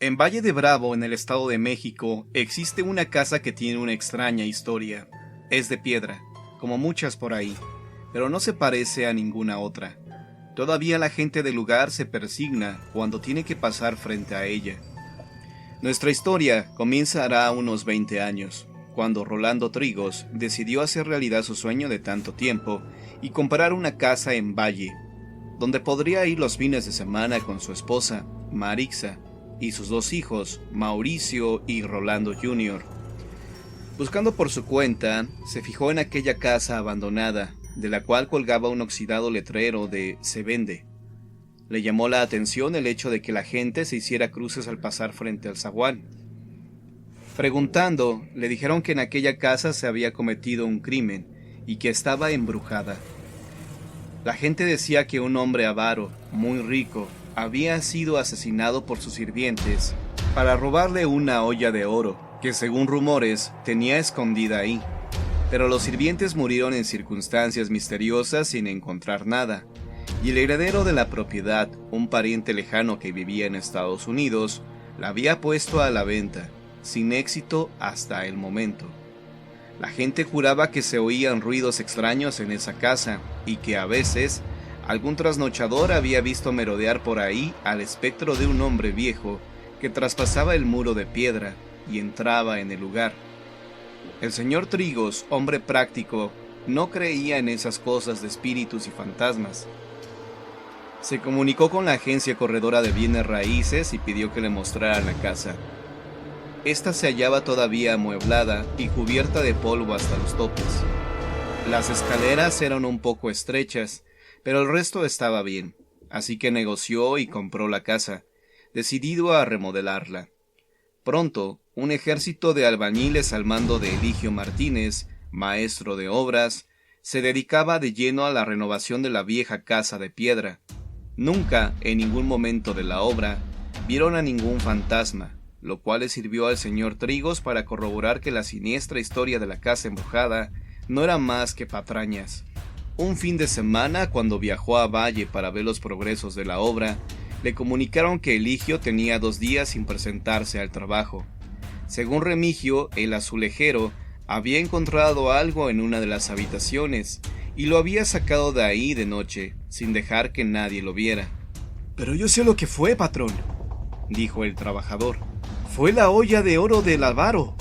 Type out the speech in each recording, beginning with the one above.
En Valle de Bravo, en el Estado de México, existe una casa que tiene una extraña historia. Es de piedra, como muchas por ahí, pero no se parece a ninguna otra. Todavía la gente del lugar se persigna cuando tiene que pasar frente a ella. Nuestra historia comienza hará unos 20 años, cuando Rolando Trigos decidió hacer realidad su sueño de tanto tiempo y comprar una casa en Valle, donde podría ir los fines de semana con su esposa, Marixa, y sus dos hijos, Mauricio y Rolando Jr. Buscando por su cuenta, se fijó en aquella casa abandonada, de la cual colgaba un oxidado letrero de "Se vende". Le llamó la atención el hecho de que la gente se hiciera cruces al pasar frente al zaguán. Preguntando, le dijeron que en aquella casa se había cometido un crimen y que estaba embrujada. La gente decía que un hombre avaro, muy rico, había sido asesinado por sus sirvientes para robarle una olla de oro que, según rumores, tenía escondida ahí. Pero los sirvientes murieron en circunstancias misteriosas sin encontrar nada, y el heredero de la propiedad, un pariente lejano que vivía en Estados Unidos, la había puesto a la venta, sin éxito hasta el momento. La gente juraba que se oían ruidos extraños en esa casa y que a veces algún trasnochador había visto merodear por ahí al espectro de un hombre viejo que traspasaba el muro de piedra y entraba en el lugar. El señor Trigos, hombre práctico, no creía en esas cosas de espíritus y fantasmas. Se comunicó con la agencia corredora de bienes raíces y pidió que le mostraran la casa. Esta se hallaba todavía amueblada y cubierta de polvo hasta los topes. Las escaleras eran un poco estrechas, pero el resto estaba bien, así que negoció y compró la casa, decidido a remodelarla. Pronto, un ejército de albañiles al mando de Eligio Martínez, maestro de obras, se dedicaba de lleno a la renovación de la vieja casa de piedra. Nunca, en ningún momento de la obra, vieron a ningún fantasma, lo cual le sirvió al señor Trigos para corroborar que la siniestra historia de la casa embrujada no era más que patrañas. Un fin de semana, cuando viajó a Valle para ver los progresos de la obra, le comunicaron que Eligio tenía 2 días sin presentarse al trabajo. Según Remigio, el azulejero había encontrado algo en una de las habitaciones y lo había sacado de ahí de noche, sin dejar que nadie lo viera. «Pero yo sé lo que fue, patrón», dijo el trabajador. «Fue la olla de oro del avaro».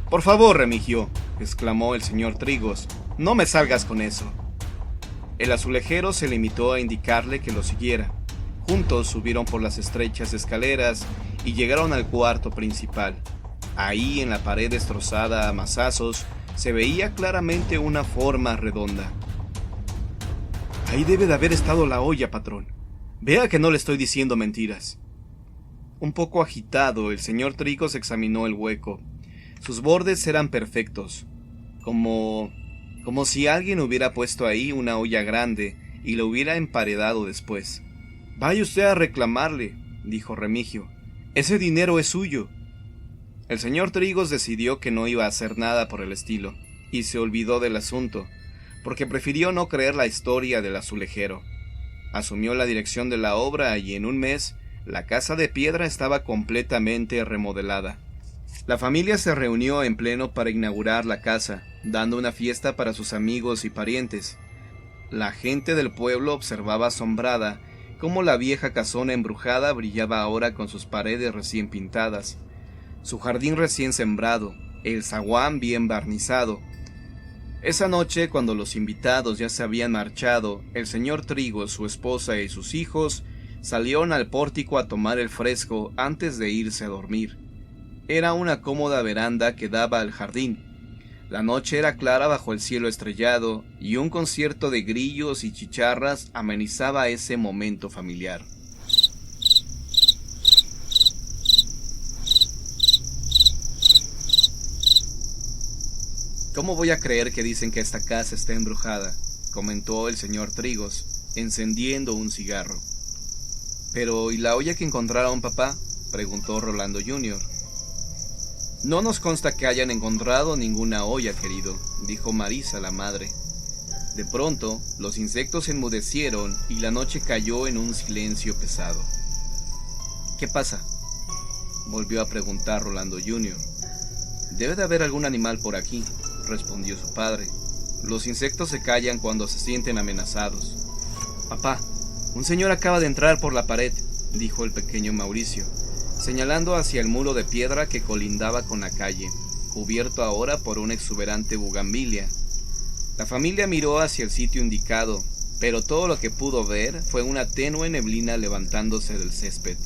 «Por favor, Remigio», exclamó el señor Trigos, «no me salgas con eso». El azulejero se limitó a indicarle que lo siguiera. Juntos subieron por las estrechas escaleras y llegaron al cuarto principal. Ahí, en la pared destrozada a mazazos, se veía claramente una forma redonda. «Ahí debe de haber estado la olla, patrón. Vea que no le estoy diciendo mentiras». Un poco agitado, el señor Trigos examinó el hueco. Sus bordes eran perfectos, como si alguien hubiera puesto ahí una olla grande y lo hubiera emparedado después. «Vaya usted a reclamarle», dijo Remigio. «Ese dinero es suyo». El señor Trigos decidió que no iba a hacer nada por el estilo, y se olvidó del asunto, porque prefirió no creer la historia del azulejero. Asumió la dirección de la obra y en un mes la casa de piedra estaba completamente remodelada. La familia se reunió en pleno para inaugurar la casa, dando una fiesta para sus amigos y parientes. La gente del pueblo observaba asombrada cómo la vieja casona embrujada brillaba ahora con sus paredes recién pintadas, su jardín recién sembrado, el zaguán bien barnizado. Esa noche, cuando los invitados ya se habían marchado, el señor Trigos, su esposa y sus hijos salieron al pórtico a tomar el fresco antes de irse a dormir. Era una cómoda veranda que daba al jardín. La noche era clara bajo el cielo estrellado y un concierto de grillos y chicharras amenizaba ese momento familiar. «¿Cómo voy a creer que dicen que esta casa está embrujada?», comentó el señor Trigos, encendiendo un cigarro. «Pero, ¿y la olla que encontraron, papá?», preguntó Rolando Jr. «No nos consta que hayan encontrado ninguna olla, querido», dijo Marisa, la madre. De pronto, los insectos se enmudecieron y la noche cayó en un silencio pesado. «¿Qué pasa?», volvió a preguntar Rolando Jr. Debe de haber algún animal por aquí, respondió su padre. Los insectos se callan cuando se sienten amenazados. Papá, un señor acaba de entrar por la pared, dijo el pequeño Mauricio, señalando hacia el muro de piedra que colindaba con la calle, cubierto ahora por una exuberante bugambilia. La familia miró hacia el sitio indicado, pero todo lo que pudo ver fue una tenue neblina levantándose del césped.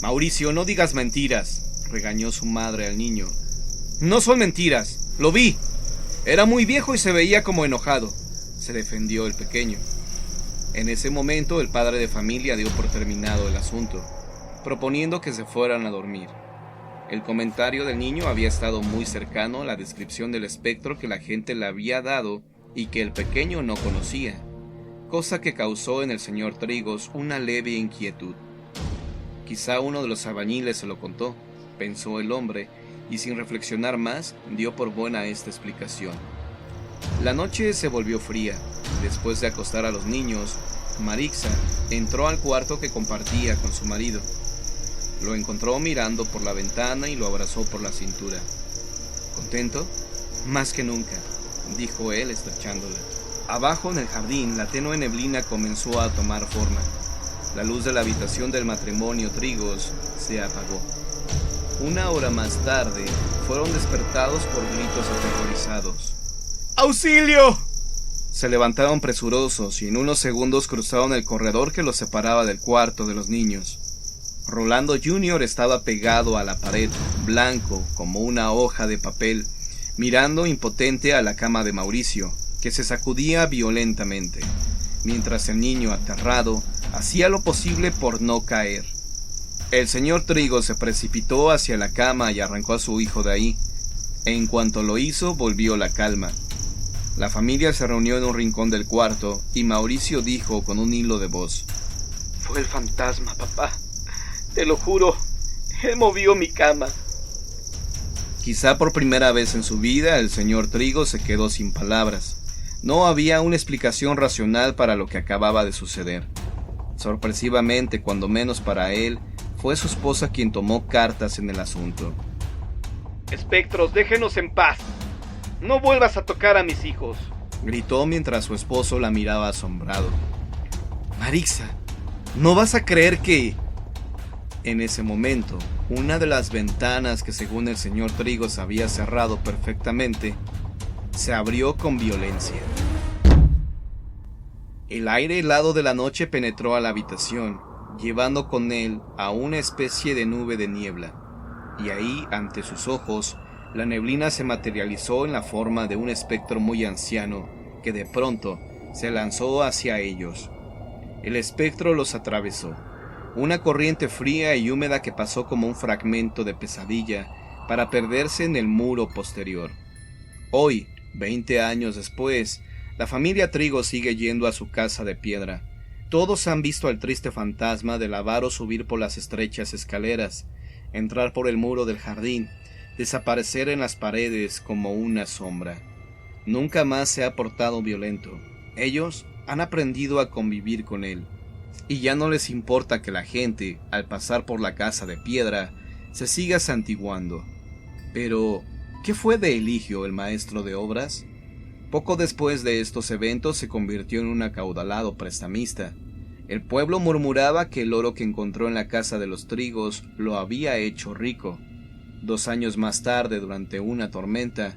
Mauricio, no digas mentiras, regañó su madre al niño. No son mentiras, lo vi. Era muy viejo y se veía como enojado, se defendió el pequeño. En ese momento el padre de familia dio por terminado el asunto, proponiendo que se fueran a dormir. El comentario del niño había estado muy cercano a la descripción del espectro que la gente le había dado y que el pequeño no conocía, cosa que causó en el señor Trigos una leve inquietud. Quizá uno de los albañiles se lo contó, pensó el hombre, y sin reflexionar más, dio por buena esta explicación. La noche se volvió fría. Después de acostar a los niños, Marixa entró al cuarto que compartía con su marido. Lo encontró mirando por la ventana y lo abrazó por la cintura. ¿Contento? Más que nunca, dijo él estrechándola. Abajo en el jardín, la tenue neblina comenzó a tomar forma. La luz de la habitación del matrimonio Trigos se apagó. Una hora más tarde, fueron despertados por gritos aterrorizados. ¡Auxilio! Se levantaron presurosos y en unos segundos cruzaron el corredor que los separaba del cuarto de los niños. Rolando Jr. estaba pegado a la pared, blanco como una hoja de papel, mirando impotente a la cama de Mauricio, que se sacudía violentamente, mientras el niño, aterrado, hacía lo posible por no caer. El señor Trigos se precipitó hacia la cama y arrancó a su hijo de ahí. En cuanto lo hizo, volvió la calma. La familia se reunió en un rincón del cuarto y Mauricio dijo con un hilo de voz: «Fue el fantasma, papá. Te lo juro, él movió mi cama». Quizá por primera vez en su vida el señor Trigos se quedó sin palabras. No había una explicación racional para lo que acababa de suceder. Sorpresivamente, cuando menos para él, fue su esposa quien tomó cartas en el asunto. «Espectros, déjenos en paz. No vuelvas a tocar a mis hijos», gritó mientras su esposo la miraba asombrado. «Marixa, ¿no vas a creer que...?» En ese momento, una de las ventanas que según el señor Trigos había cerrado perfectamente, se abrió con violencia. El aire helado de la noche penetró a la habitación, llevando con él a una especie de nube de niebla, y ahí, ante sus ojos, la neblina se materializó en la forma de un espectro muy anciano, que de pronto se lanzó hacia ellos. El espectro los atravesó, una corriente fría y húmeda que pasó como un fragmento de pesadilla para perderse en el muro posterior. Hoy, 20 años después, la familia Trigos sigue yendo a su casa de piedra. Todos han visto al triste fantasma del avaro subir por las estrechas escaleras, entrar por el muro del jardín, desaparecer en las paredes como una sombra. Nunca más se ha portado violento. Ellos han aprendido a convivir con él, y ya no les importa que la gente, al pasar por la casa de piedra, se siga santiguando. Pero, ¿qué fue de Eligio, el maestro de obras? Poco después de estos eventos se convirtió en un acaudalado prestamista. El pueblo murmuraba que el oro que encontró en la casa de los Trigos lo había hecho rico. 2 años más tarde, durante una tormenta,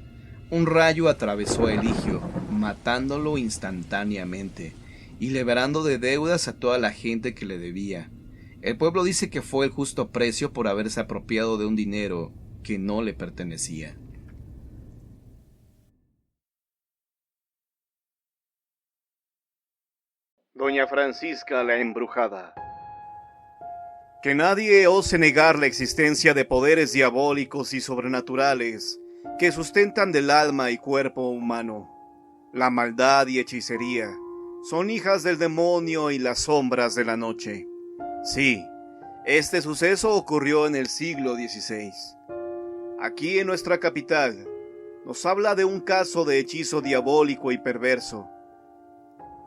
un rayo atravesó a Eligio, matándolo instantáneamente y liberando de deudas a toda la gente que le debía. El pueblo dice que fue el justo precio por haberse apropiado de un dinero que no le pertenecía. Doña Francisca la Embrujada. Que nadie ose negar la existencia de poderes diabólicos y sobrenaturales que sustentan del alma y cuerpo humano. La maldad y hechicería son hijas del demonio y las sombras de la noche. Sí, este suceso ocurrió en el siglo XVI. Aquí en nuestra capital nos habla de un caso de hechizo diabólico y perverso.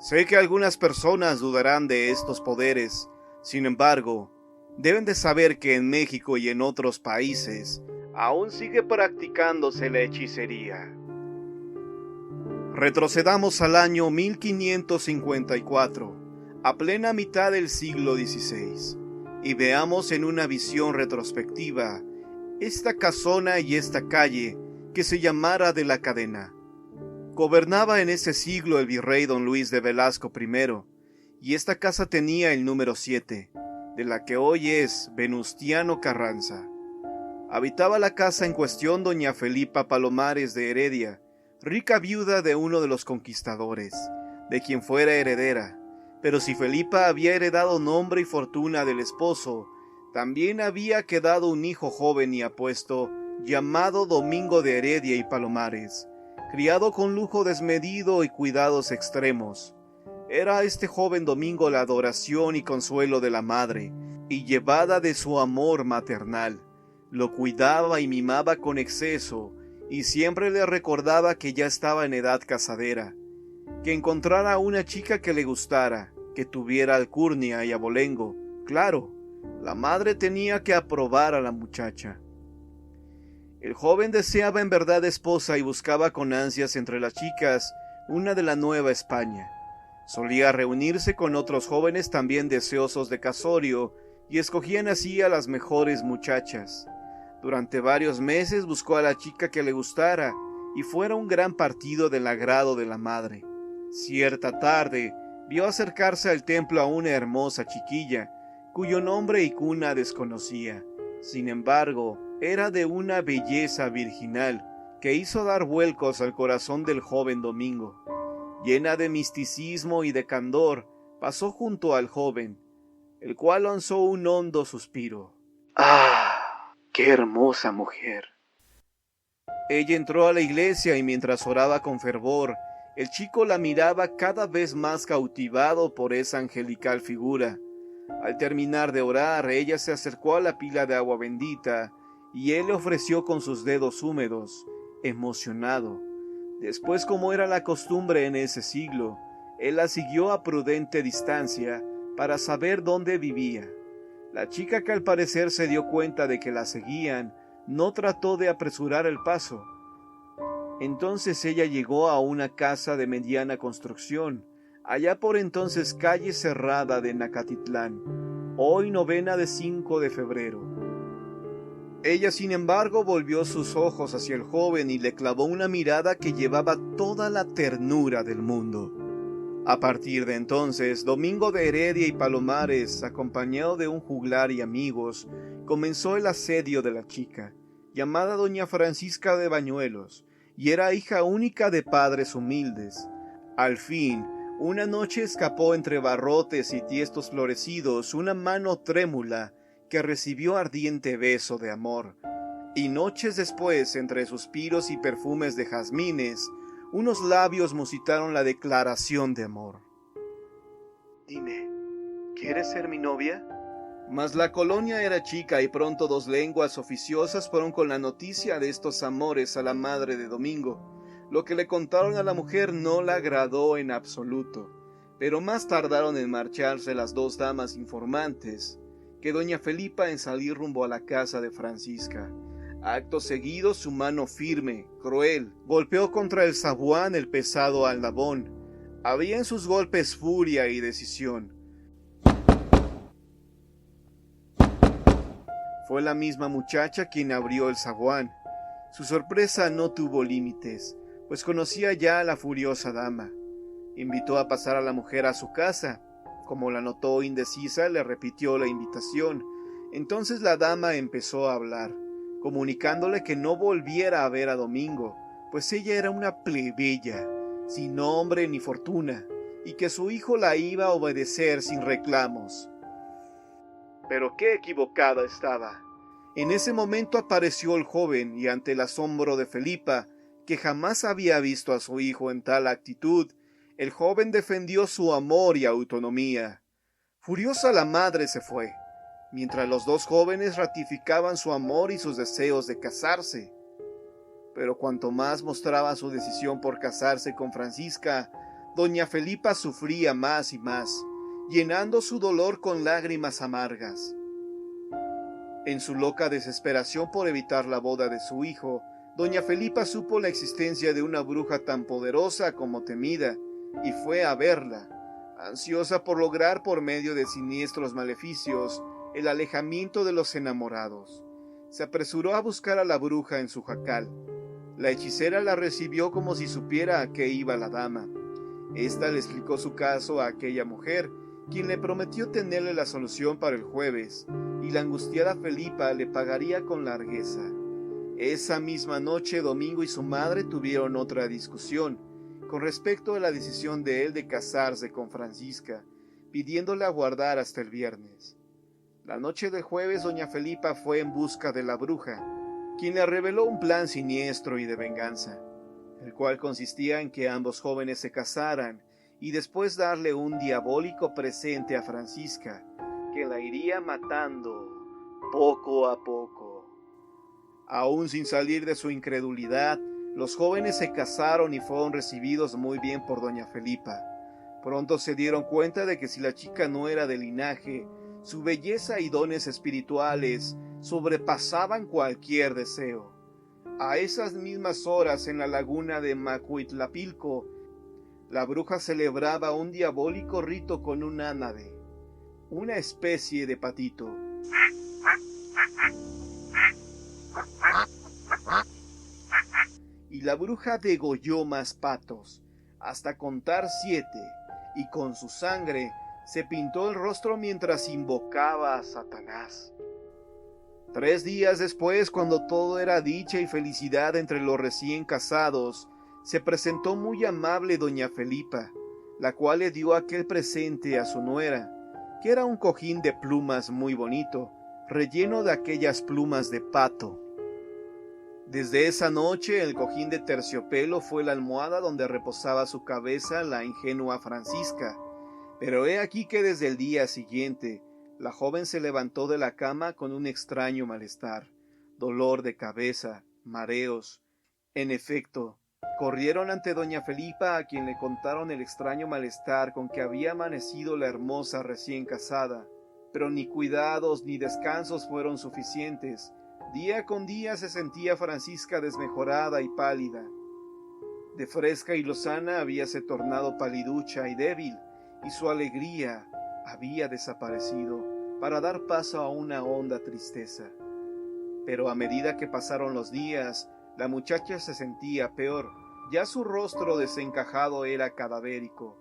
Sé que algunas personas dudarán de estos poderes, sin embargo, Deben de saber que en México y en otros países aún sigue practicándose la hechicería. Retrocedamos al año 1554, a plena mitad del siglo XVI, y veamos en una visión retrospectiva esta casona y esta calle que se llamara de la Cadena. Gobernaba en ese siglo el virrey don Luis de Velasco I, y esta casa tenía el número 7, de la que hoy es Venustiano Carranza. Habitaba la casa en cuestión doña Felipa Palomares de Heredia, rica viuda de uno de los conquistadores, de quien fuera heredera. Pero si Felipa había heredado nombre y fortuna del esposo, también había quedado un hijo joven y apuesto, llamado Domingo de Heredia y Palomares, criado con lujo desmedido y cuidados extremos. Era este joven Domingo la adoración y consuelo de la madre, y llevada de su amor maternal. Lo cuidaba y mimaba con exceso, y siempre le recordaba que ya estaba en edad casadera, que encontrara una chica que le gustara, que tuviera alcurnia y abolengo. Claro, la madre tenía que aprobar a la muchacha. El joven deseaba en verdad esposa y buscaba con ansias entre las chicas una de la Nueva España. Solía reunirse con otros jóvenes también deseosos de casorio y escogían así a las mejores muchachas. Durante varios meses buscó a la chica que le gustara y fuera un gran partido del agrado de la madre. Cierta tarde vio acercarse al templo a una hermosa chiquilla, cuyo nombre y cuna desconocía. Sin embargo, era de una belleza virginal que hizo dar vuelcos al corazón del joven Domingo. Llena de misticismo y de candor, pasó junto al joven, el cual lanzó un hondo suspiro. ¡Ah! ¡Qué hermosa mujer! Ella entró a la iglesia y mientras oraba con fervor, el chico la miraba cada vez más cautivado por esa angelical figura. Al terminar de orar, ella se acercó a la pila de agua bendita y él le ofreció con sus dedos húmedos, emocionado. Después, como era la costumbre en ese siglo, él la siguió a prudente distancia para saber dónde vivía. La chica, que al parecer se dio cuenta de que la seguían, no trató de apresurar el paso. Entonces ella llegó a una casa de mediana construcción, allá por entonces calle Cerrada de Nacatitlán, hoy novena de 5 de febrero. Ella, sin embargo, volvió sus ojos hacia el joven y le clavó una mirada que llevaba toda la ternura del mundo. A partir de entonces, Domingo de Heredia y Palomares, acompañado de un juglar y amigos, comenzó el asedio de la chica, llamada doña Francisca de Bañuelos, y era hija única de padres humildes. Al fin, una noche escapó entre barrotes y tiestos florecidos una mano trémula que recibió ardiente beso de amor, y noches después, entre suspiros y perfumes de jazmines, unos labios musitaron la declaración de amor. «Dime, ¿quieres ser mi novia?» Mas la colonia era chica y pronto dos lenguas oficiosas fueron con la noticia de estos amores a la madre de Domingo. Lo que le contaron a la mujer no la agradó en absoluto, pero más tardaron en marcharse las dos damas informantes que doña Felipa en salir rumbo a la casa de Francisca. Acto seguido, su mano firme, cruel, golpeó contra el zaguán el pesado aldabón. Había en sus golpes furia y decisión. Fue la misma muchacha quien abrió el zaguán. Su sorpresa no tuvo límites, pues conocía ya a la furiosa dama. Invitó a pasar a la mujer a su casa. Como la notó indecisa, le repitió la invitación. Entonces la dama empezó a hablar, comunicándole que no volviera a ver a Domingo, pues ella era una plebeya, sin nombre ni fortuna, y que su hijo la iba a obedecer sin reclamos. Pero qué equivocada estaba. En ese momento apareció el joven, y ante el asombro de Felipa, que jamás había visto a su hijo en tal actitud, el joven defendió su amor y autonomía. Furiosa, la madre se fue, mientras los dos jóvenes ratificaban su amor y sus deseos de casarse. Pero cuanto más mostraba su decisión por casarse con Francisca, doña Felipa sufría más y más, llenando su dolor con lágrimas amargas. En su loca desesperación por evitar la boda de su hijo, doña Felipa supo la existencia de una bruja tan poderosa como temida, y fue a verla, ansiosa por lograr por medio de siniestros maleficios el alejamiento de los enamorados. Se apresuró a buscar a la bruja en su jacal. La hechicera la recibió como si supiera a qué iba la dama. Esta le explicó su caso a aquella mujer, quien le prometió tenerle la solución para el jueves, y la angustiada Felipa le pagaría con largueza. Esa misma noche, Domingo y su madre tuvieron otra discusión con respecto a la decisión de él de casarse con Francisca, pidiéndole aguardar hasta el viernes. La noche del jueves, doña Felipa fue en busca de la bruja, quien le reveló un plan siniestro y de venganza, el cual consistía en que ambos jóvenes se casaran y después darle un diabólico presente a Francisca, que la iría matando poco a poco. Aún sin salir de su incredulidad, los jóvenes se casaron y fueron recibidos muy bien por doña Felipa. Pronto se dieron cuenta de que si la chica no era de linaje, su belleza y dones espirituales sobrepasaban cualquier deseo. A esas mismas horas, en la laguna de Macuitlapilco, la bruja celebraba un diabólico rito con un ánade, una especie de patito. Y la bruja degolló más patos, hasta contar 7, y con su sangre se pintó el rostro mientras invocaba a Satanás. 3 días después, cuando todo era dicha y felicidad entre los recién casados, se presentó muy amable doña Felipa, la cual le dio aquel presente a su nuera, que era un cojín de plumas muy bonito, relleno de aquellas plumas de pato. Desde esa noche el cojín de terciopelo fue la almohada donde reposaba su cabeza la ingenua Francisca. Pero he aquí que desde el día siguiente la joven se levantó de la cama con un extraño malestar, dolor de cabeza, mareos. En efecto, corrieron ante doña Felipa, a quien le contaron el extraño malestar con que había amanecido la hermosa recién casada. Pero ni cuidados ni descansos fueron suficientes. Día con día se sentía Francisca desmejorada y pálida. De fresca y lozana habíase tornado paliducha y débil, y su alegría había desaparecido para dar paso a una honda tristeza. Pero a medida que pasaron los días, la muchacha se sentía peor. Ya su rostro desencajado era cadavérico,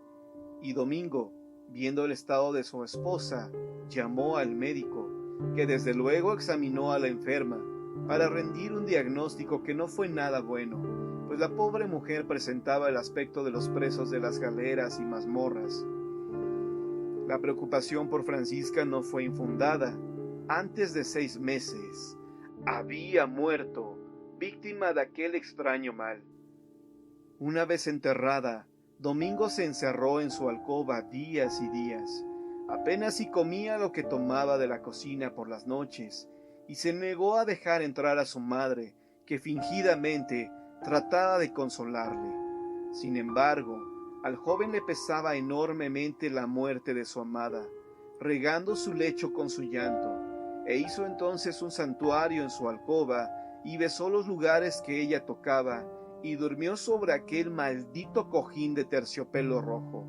y Domingo, viendo el estado de su esposa, llamó al médico, que desde luego examinó a la enferma, para rendir un diagnóstico que no fue nada bueno, pues la pobre mujer presentaba el aspecto de los presos de las galeras y mazmorras. La preocupación por Francisca no fue infundada. Antes de 6 meses, había muerto, víctima de aquel extraño mal. Una vez enterrada, Domingo se encerró en su alcoba días y días. Apenas si comía lo que tomaba de la cocina por las noches, y se negó a dejar entrar a su madre, que fingidamente trataba de consolarle. Sin embargo, al joven le pesaba enormemente la muerte de su amada, regando su lecho con su llanto, e hizo entonces un santuario en su alcoba, y besó los lugares que ella tocaba, y durmió sobre aquel maldito cojín de terciopelo rojo.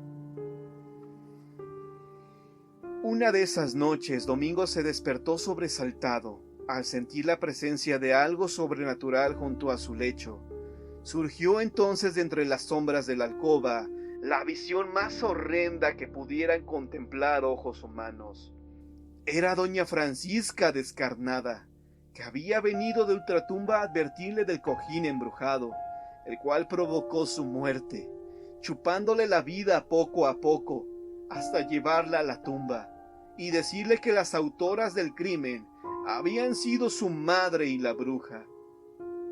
Una de esas noches, Domingo se despertó sobresaltado, al sentir la presencia de algo sobrenatural junto a su lecho. Surgió entonces de entre las sombras de la alcoba la visión más horrenda que pudieran contemplar ojos humanos. Era doña Francisca descarnada, que había venido de ultratumba a advertirle del cojín embrujado, el cual provocó su muerte, chupándole la vida poco a poco, hasta llevarla a la tumba, y decirle que las autoras del crimen habían sido su madre y la bruja.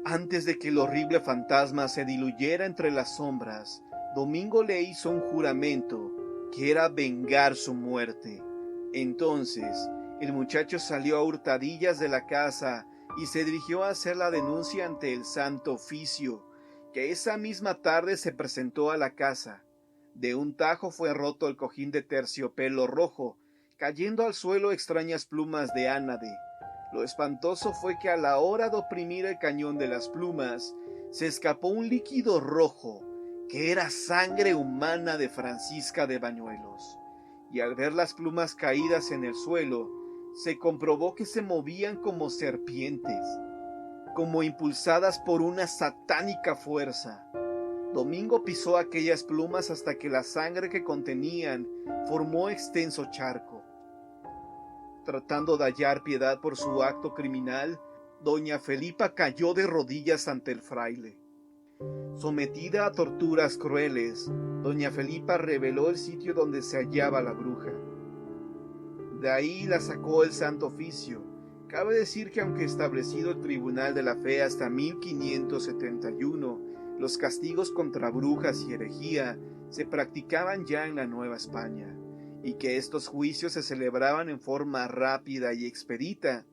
Antes de que el horrible fantasma se diluyera entre las sombras, Domingo le hizo un juramento, que era vengar su muerte. Entonces, el muchacho salió a hurtadillas de la casa y se dirigió a hacer la denuncia ante el Santo Oficio, que esa misma tarde se presentó a la casa. De un tajo fue roto el cojín de terciopelo rojo, cayendo al suelo extrañas plumas de ánade. Lo espantoso fue que a la hora de oprimir el cañón de las plumas, se escapó un líquido rojo, que era sangre humana de Francisca de Bañuelos, y al ver las plumas caídas en el suelo, se comprobó que se movían como serpientes, como impulsadas por una satánica fuerza. Domingo pisó aquellas plumas hasta que la sangre que contenían formó extenso charco. Tratando de hallar piedad por su acto criminal, doña Felipa cayó de rodillas ante el fraile. Sometida a torturas crueles, doña Felipa reveló el sitio donde se hallaba la bruja. De ahí la sacó el Santo Oficio. Cabe decir que aunque establecido el Tribunal de la Fe hasta 1571, los castigos contra brujas y herejía se practicaban ya en la Nueva España, y que estos juicios se celebraban en forma rápida y expedita.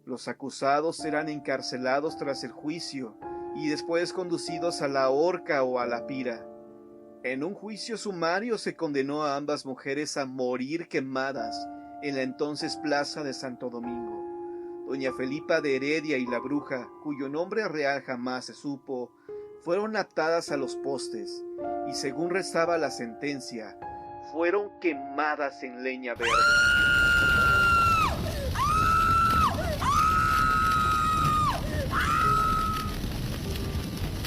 Los acusados eran encarcelados tras el juicio y después conducidos a la horca o a la pira. En un juicio sumario se condenó a ambas mujeres a morir quemadas en la entonces plaza de Santo Domingo. Doña Felipa de Heredia y la bruja, cuyo nombre real jamás se supo, fueron atadas a los postes y, según rezaba la sentencia, fueron quemadas en leña verde.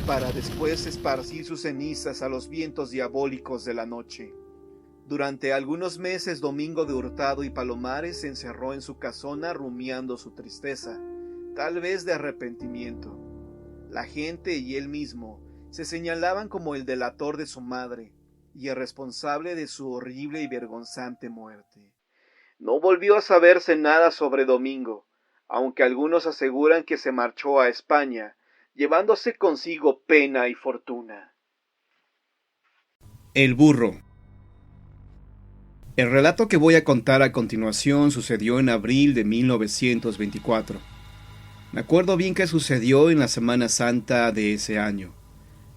Para después esparcir sus cenizas a los vientos diabólicos de la noche. Durante algunos meses Domingo de Hurtado y Palomares se encerró en su casona rumiando su tristeza, tal vez de arrepentimiento. La gente y él mismo se señalaban como el delator de su madre y el responsable de su horrible y vergonzante muerte. No volvió a saberse nada sobre Domingo, aunque algunos aseguran que se marchó a España, llevándose consigo pena y fortuna. El burro. El relato que voy a contar a continuación sucedió en abril de 1924. Me acuerdo bien que sucedió en la Semana Santa de ese año,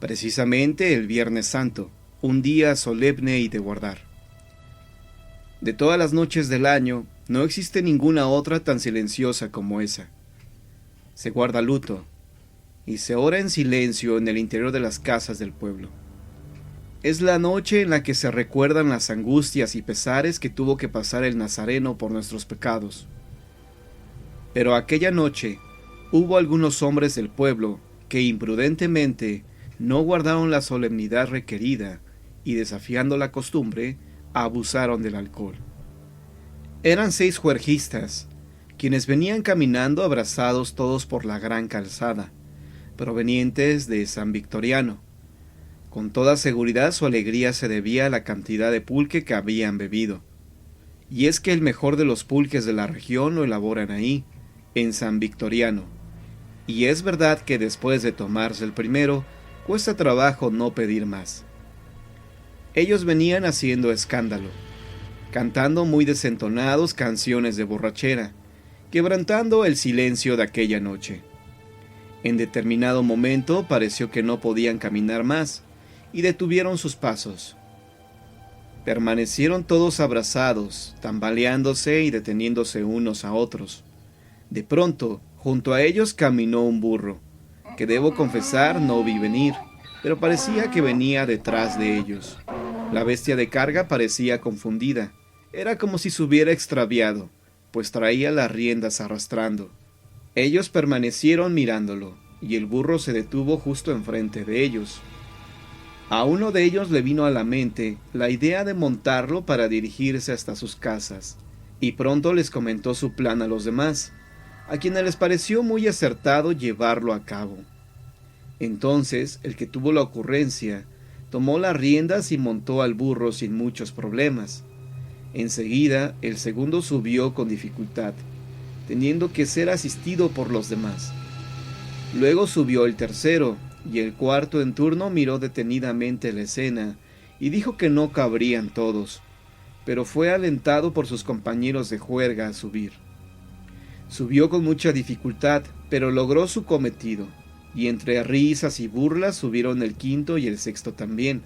precisamente el Viernes Santo, un día solemne y de guardar. De todas las noches del año, no existe ninguna otra tan silenciosa como esa. Se guarda luto, y se ora en silencio en el interior de las casas del pueblo. Es la noche en la que se recuerdan las angustias y pesares que tuvo que pasar el Nazareno por nuestros pecados. Pero aquella noche hubo algunos hombres del pueblo que imprudentemente no guardaron la solemnidad requerida y, desafiando la costumbre, abusaron del alcohol. Eran 6 juergistas, quienes venían caminando abrazados todos por la gran calzada, provenientes de San Victoriano. Con toda seguridad su alegría se debía a la cantidad de pulque que habían bebido. Y es que el mejor de los pulques de la región lo elaboran ahí, en San Victoriano. Y es verdad que después de tomarse el primero, cuesta trabajo no pedir más. Ellos venían haciendo escándalo, cantando muy desentonados canciones de borrachera, quebrantando el silencio de aquella noche. En determinado momento pareció que no podían caminar más, y detuvieron sus pasos. Permanecieron todos abrazados, tambaleándose y deteniéndose unos a otros. De pronto, junto a ellos caminó un burro, que debo confesar no vi venir, pero parecía que venía detrás de ellos. La bestia de carga parecía confundida, era como si se hubiera extraviado, pues traía las riendas arrastrando. Ellos permanecieron mirándolo, y el burro se detuvo justo enfrente de ellos. A uno de ellos le vino a la mente la idea de montarlo para dirigirse hasta sus casas, y pronto les comentó su plan a los demás, a quienes les pareció muy acertado llevarlo a cabo. Entonces, el que tuvo la ocurrencia, tomó las riendas y montó al burro sin muchos problemas. Enseguida, el segundo subió con dificultad, teniendo que ser asistido por los demás. Luego subió el tercero, y el cuarto en turno miró detenidamente la escena, y dijo que no cabrían todos, pero fue alentado por sus compañeros de juerga a subir. Subió con mucha dificultad, pero logró su cometido, y entre risas y burlas subieron el quinto y el sexto también.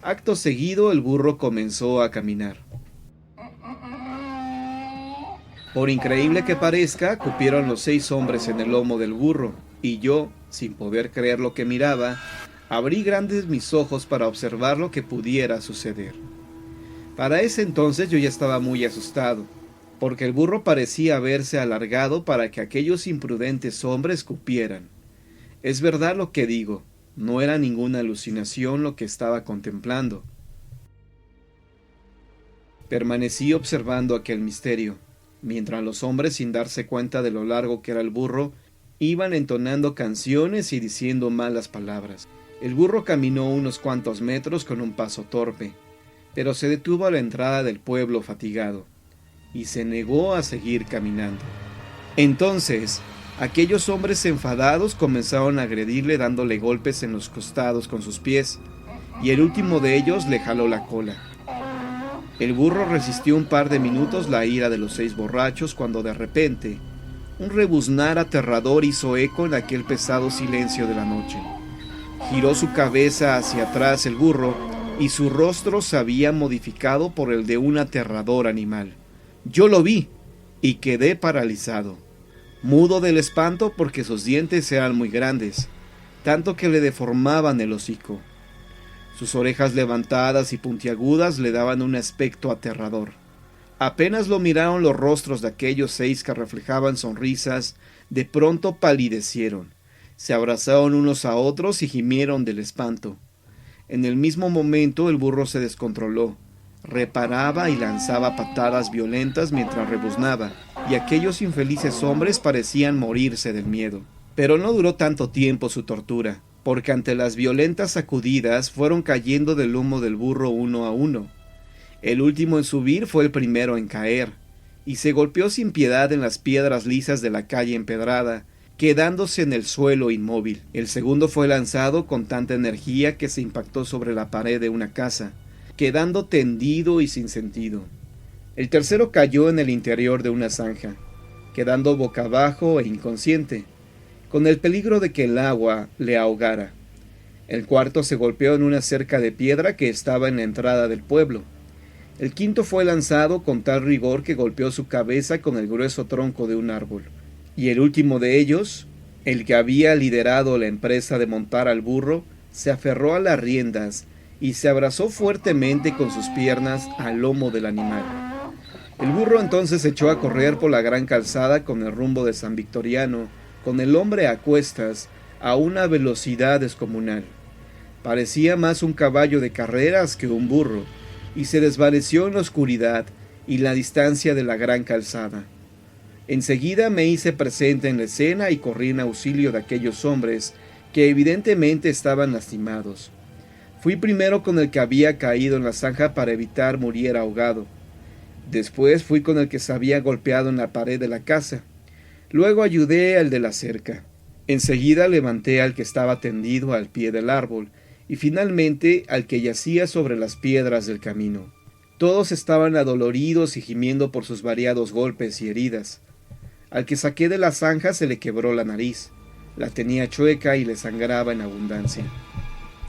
Acto seguido el burro comenzó a caminar. Por increíble que parezca, cupieron los 6 hombres en el lomo del burro, y yo, sin poder creer lo que miraba, abrí grandes mis ojos para observar lo que pudiera suceder. Para ese entonces yo ya estaba muy asustado, porque el burro parecía haberse alargado para que aquellos imprudentes hombres cupieran. Es verdad lo que digo, no era ninguna alucinación lo que estaba contemplando. Permanecí observando aquel misterio, mientras los hombres, sin darse cuenta de lo largo que era el burro, iban entonando canciones y diciendo malas palabras. El burro caminó unos cuantos metros con un paso torpe, pero se detuvo a la entrada del pueblo fatigado, y se negó a seguir caminando. Entonces, aquellos hombres enfadados comenzaron a agredirle dándole golpes en los costados con sus pies, y el último de ellos le jaló la cola. El burro resistió un par de minutos la ira de los 6 borrachos cuando de repente, un rebuznar aterrador hizo eco en aquel pesado silencio de la noche. Giró su cabeza hacia atrás el burro, y su rostro se había modificado por el de un aterrador animal. Yo lo vi, y quedé paralizado, mudo del espanto porque sus dientes eran muy grandes, tanto que le deformaban el hocico. Sus orejas levantadas y puntiagudas le daban un aspecto aterrador. Apenas lo miraron los rostros de aquellos 6 que reflejaban sonrisas, de pronto palidecieron, se abrazaron unos a otros y gimieron del espanto. En el mismo momento el burro se descontroló, reparaba y lanzaba patadas violentas mientras rebuznaba, y aquellos infelices hombres parecían morirse del miedo. Pero no duró tanto tiempo su tortura, porque ante las violentas sacudidas fueron cayendo del lomo del burro uno a uno. El último en subir fue el primero en caer, y se golpeó sin piedad en las piedras lisas de la calle empedrada, quedándose en el suelo inmóvil. El segundo fue lanzado con tanta energía que se impactó sobre la pared de una casa, quedando tendido y sin sentido. El tercero cayó en el interior de una zanja, quedando boca abajo e inconsciente, con el peligro de que el agua le ahogara. El cuarto se golpeó en una cerca de piedra que estaba en la entrada del pueblo. El quinto fue lanzado con tal rigor que golpeó su cabeza con el grueso tronco de un árbol. Y el último de ellos, el que había liderado la empresa de montar al burro, se aferró a las riendas y se abrazó fuertemente con sus piernas al lomo del animal. El burro entonces echó a correr por la gran calzada con el rumbo de San Victoriano, con el hombre a cuestas, a una velocidad descomunal. Parecía más un caballo de carreras que un burro, y se desvaneció en la oscuridad y la distancia de la gran calzada. Enseguida me hice presente en la escena y corrí en auxilio de aquellos hombres que evidentemente estaban lastimados. Fui primero con el que había caído en la zanja para evitar muriera ahogado. Después fui con el que se había golpeado en la pared de la casa. Luego ayudé al de la cerca. Enseguida levanté al que estaba tendido al pie del árbol y finalmente al que yacía sobre las piedras del camino. Todos estaban adoloridos y gimiendo por sus variados golpes y heridas. Al que saqué de la zanja se le quebró la nariz, la tenía chueca y le sangraba en abundancia.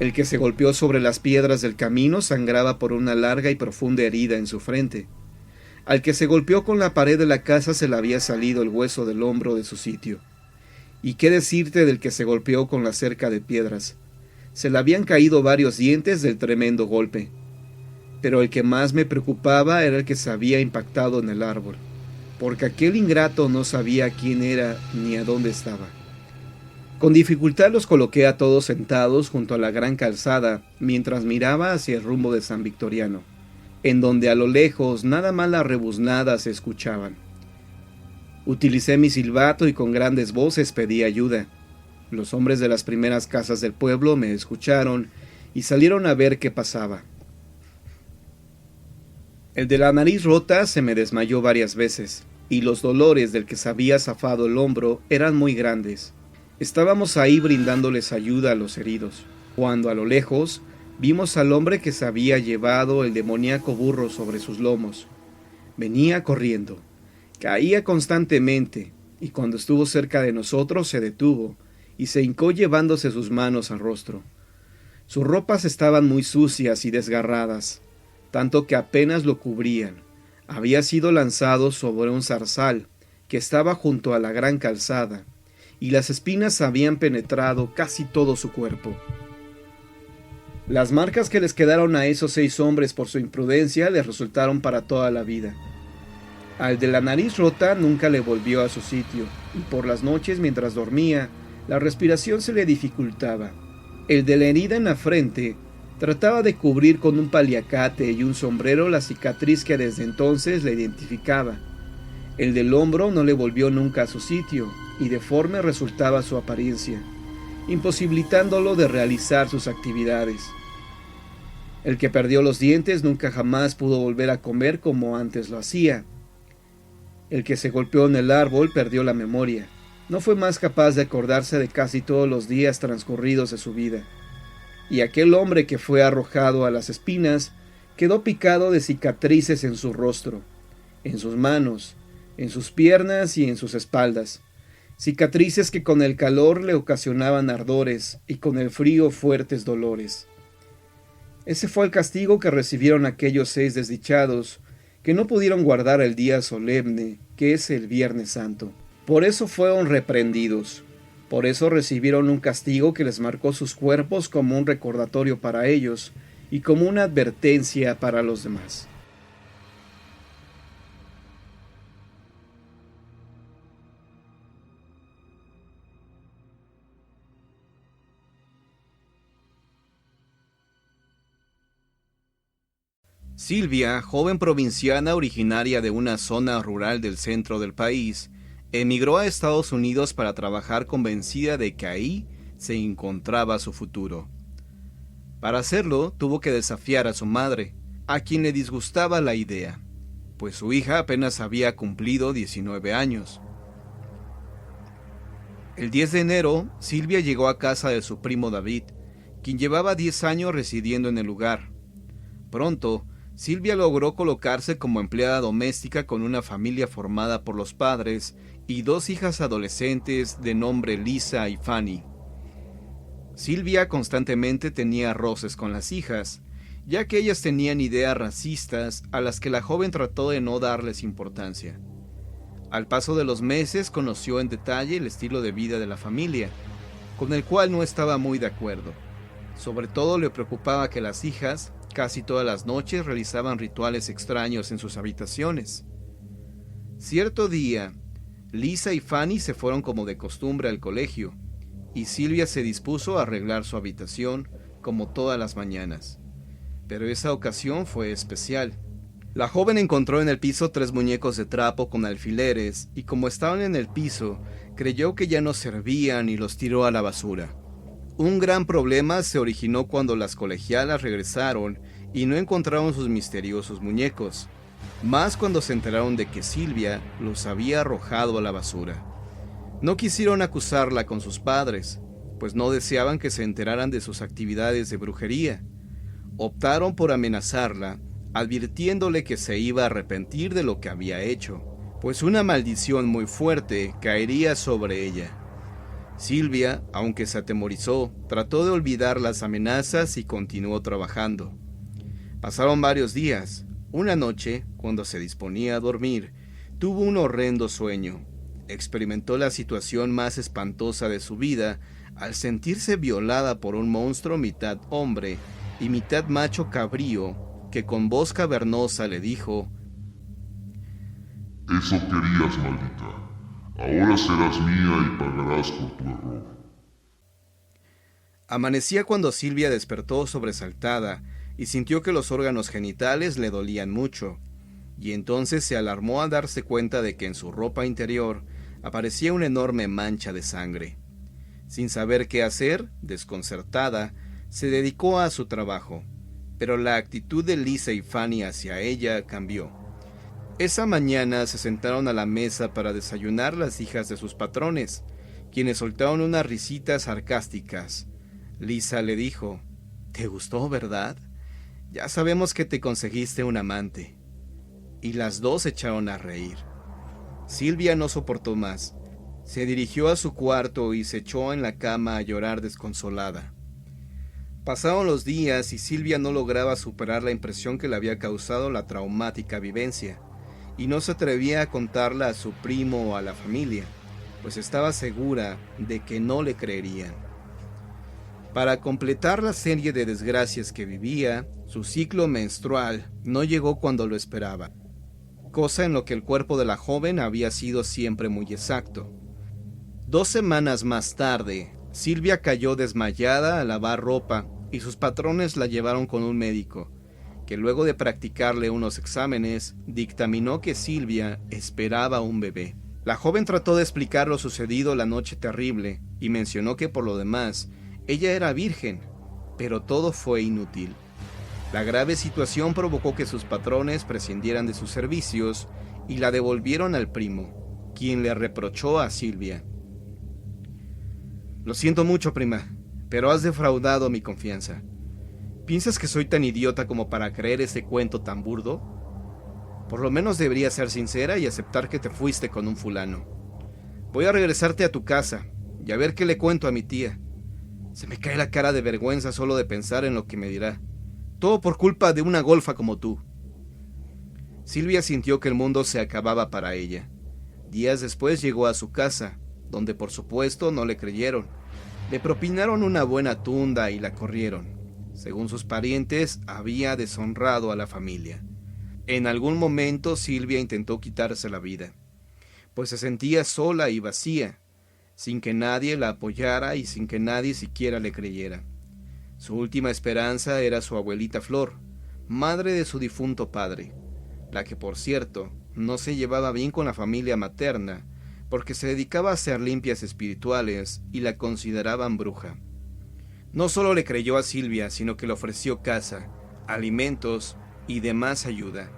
El que se golpeó sobre las piedras del camino sangraba por una larga y profunda herida en su frente. Al que se golpeó con la pared de la casa se le había salido el hueso del hombro de su sitio. ¿Y qué decirte del que se golpeó con la cerca de piedras? Se le habían caído varios dientes del tremendo golpe. Pero el que más me preocupaba era el que se había impactado en el árbol, porque aquel ingrato no sabía quién era ni a dónde estaba. Con dificultad los coloqué a todos sentados junto a la gran calzada mientras miraba hacia el rumbo de San Victoriano, en donde a lo lejos nada más las rebuznadas se escuchaban. Utilicé mi silbato y con grandes voces pedí ayuda. Los hombres de las primeras casas del pueblo me escucharon y salieron a ver qué pasaba. El de la nariz rota se me desmayó varias veces, y los dolores del que se había zafado el hombro eran muy grandes. Estábamos ahí brindándoles ayuda a los heridos, cuando a lo lejos vimos al hombre que se había llevado el demoníaco burro sobre sus lomos. Venía corriendo, caía constantemente, y cuando estuvo cerca de nosotros se detuvo, y se hincó llevándose sus manos al rostro. Sus ropas estaban muy sucias y desgarradas, tanto que apenas lo cubrían. Había sido lanzado sobre un zarzal que estaba junto a la gran calzada, y las espinas habían penetrado casi todo su cuerpo. Las marcas que les quedaron a esos 6 hombres por su imprudencia les resultaron para toda la vida. Al de la nariz rota nunca le volvió a su sitio, y por las noches mientras dormía, la respiración se le dificultaba. El de la herida en la frente trataba de cubrir con un paliacate y un sombrero la cicatriz que desde entonces le identificaba. El del hombro no le volvió nunca a su sitio, y deforme resultaba su apariencia, imposibilitándolo de realizar sus actividades. El que perdió los dientes nunca jamás pudo volver a comer como antes lo hacía. El que se golpeó en el árbol perdió la memoria. No fue más capaz de acordarse de casi todos los días transcurridos de su vida. Y aquel hombre que fue arrojado a las espinas quedó picado de cicatrices en su rostro, en sus manos, en sus piernas y en sus espaldas. Cicatrices que con el calor le ocasionaban ardores y con el frío fuertes dolores. Ese fue el castigo que recibieron aquellos 6 desdichados que no pudieron guardar el día solemne que es el Viernes Santo. Por eso fueron reprendidos, por eso recibieron un castigo que les marcó sus cuerpos como un recordatorio para ellos y como una advertencia para los demás. Silvia, joven provinciana originaria de una zona rural del centro del país, emigró a Estados Unidos para trabajar convencida de que ahí se encontraba su futuro. Para hacerlo, tuvo que desafiar a su madre, a quien le disgustaba la idea, pues su hija apenas había cumplido 19 años. El 10 de enero, Silvia llegó a casa de su primo David, quien llevaba 10 años residiendo en el lugar. Pronto, Silvia logró colocarse como empleada doméstica con una familia formada por los padres y 2 hijas adolescentes de nombre Lisa y Fanny. Silvia constantemente tenía roces con las hijas, ya que ellas tenían ideas racistas a las que la joven trató de no darles importancia. Al paso de los meses conoció en detalle el estilo de vida de la familia, con el cual no estaba muy de acuerdo. Sobre todo le preocupaba que las hijas casi todas las noches realizaban rituales extraños en sus habitaciones. Cierto día, Lisa y Fanny se fueron como de costumbre al colegio, y Silvia se dispuso a arreglar su habitación como todas las mañanas. Pero esa ocasión fue especial. La joven encontró en el piso 3 muñecos de trapo con alfileres, y como estaban en el piso, creyó que ya no servían y los tiró a la basura. Un gran problema se originó cuando las colegialas regresaron y no encontraron sus misteriosos muñecos, más cuando se enteraron de que Silvia los había arrojado a la basura. No quisieron acusarla con sus padres, pues no deseaban que se enteraran de sus actividades de brujería. Optaron por amenazarla, advirtiéndole que se iba a arrepentir de lo que había hecho, pues una maldición muy fuerte caería sobre ella. Silvia, aunque se atemorizó, trató de olvidar las amenazas y continuó trabajando. Pasaron varios días. Una noche, cuando se disponía a dormir, tuvo un horrendo sueño. Experimentó la situación más espantosa de su vida al sentirse violada por un monstruo mitad hombre y mitad macho cabrío que con voz cavernosa le dijo: «Eso querías, maldita. Ahora serás mía y pagarás por tu error». Amanecía cuando Silvia despertó sobresaltada y sintió que los órganos genitales le dolían mucho, y entonces se alarmó al darse cuenta de que en su ropa interior aparecía una enorme mancha de sangre. Sin saber qué hacer, desconcertada, se dedicó a su trabajo, pero la actitud de Lisa y Fanny hacia ella cambió. Esa mañana se sentaron a la mesa para desayunar las hijas de sus patrones, quienes soltaron unas risitas sarcásticas. Lisa le dijo: «¿Te gustó, verdad? Ya sabemos que te conseguiste un amante». Y las dos se echaron a reír. Silvia no soportó más. Se dirigió a su cuarto y se echó en la cama a llorar desconsolada. Pasaron los días y Silvia no lograba superar la impresión que le había causado la traumática vivencia. y no se atrevía a contarla a su primo o a la familia, pues estaba segura de que no le creerían. Para completar la serie de desgracias que vivía, su ciclo menstrual no llegó cuando lo esperaba, cosa en lo que el cuerpo de la joven había sido siempre muy exacto. 2 semanas más tarde, Silvia cayó desmayada a lavar ropa y sus patrones la llevaron con un médico, que luego de practicarle unos exámenes, dictaminó que Silvia esperaba un bebé. La joven trató de explicar lo sucedido la noche terrible y mencionó que por lo demás, ella era virgen, pero todo fue inútil. La grave situación provocó que sus patrones prescindieran de sus servicios y la devolvieron al primo, quien le reprochó a Silvia. Lo siento mucho, prima, pero has defraudado mi confianza. ¿Piensas que soy tan idiota como para creer ese cuento tan burdo? Por lo menos deberías ser sincera y aceptar que te fuiste con un fulano. Voy a regresarte a tu casa y a ver qué le cuento a mi tía. Se me cae la cara de vergüenza solo de pensar en lo que me dirá. Todo por culpa de una golfa como tú. Silvia sintió que el mundo se acababa para ella. Días después llegó a su casa, donde por supuesto no le creyeron. Le propinaron una buena tunda y la corrieron. Según sus parientes, había deshonrado a la familia. En algún momento Silvia intentó quitarse la vida, pues se sentía sola y vacía, sin que nadie la apoyara y sin que nadie siquiera le creyera. Su última esperanza era su abuelita Flor, madre de su difunto padre, la que por cierto no se llevaba bien con la familia materna, porque se dedicaba a hacer limpias espirituales y la consideraban bruja. No solo le creyó a Silvia, sino que le ofreció casa, alimentos y demás ayuda.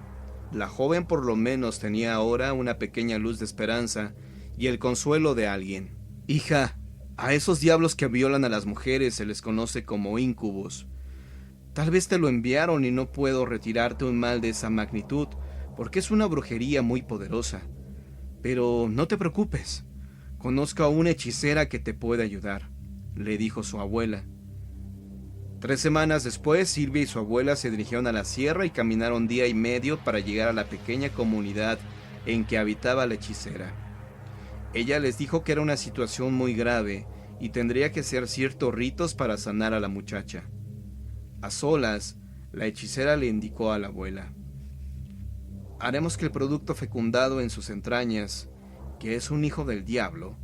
La joven por lo menos tenía ahora una pequeña luz de esperanza y el consuelo de alguien. Hija, a esos diablos que violan a las mujeres se les conoce como íncubos. Tal vez te lo enviaron y no puedo retirarte un mal de esa magnitud, porque es una brujería muy poderosa. Pero no te preocupes, conozco a una hechicera que te puede ayudar, le dijo su abuela. 3 semanas después, Silvia y su abuela se dirigieron a la sierra y caminaron 1 día y medio para llegar a la pequeña comunidad en que habitaba la hechicera. Ella les dijo que era una situación muy grave y tendría que hacer ciertos ritos para sanar a la muchacha. A solas, la hechicera le indicó a la abuela: haremos que el producto fecundado en sus entrañas, que es un hijo del diablo,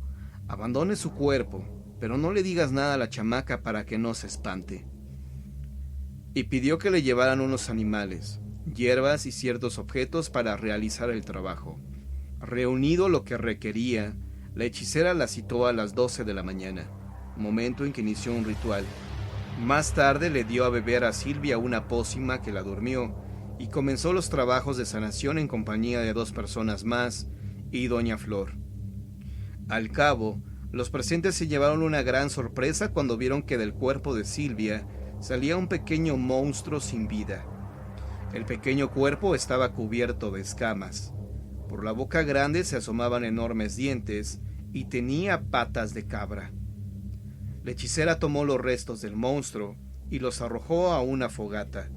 abandone su cuerpo, pero no le digas nada a la chamaca para que no se espante. Y pidió que le llevaran unos animales, hierbas y ciertos objetos para realizar el trabajo. Reunido lo que requería, la hechicera la citó a las 12 de la mañana, momento en que inició un ritual. Más tarde le dio a beber a Silvia una pócima que la durmió, y comenzó los trabajos de sanación en compañía de 2 personas más y doña Flor. Al cabo, los presentes se llevaron una gran sorpresa cuando vieron que del cuerpo de Silvia salía un pequeño monstruo sin vida. El pequeño cuerpo estaba cubierto de escamas. Por la boca grande se asomaban enormes dientes y tenía patas de cabra. La hechicera tomó los restos del monstruo y los arrojó a una fogata,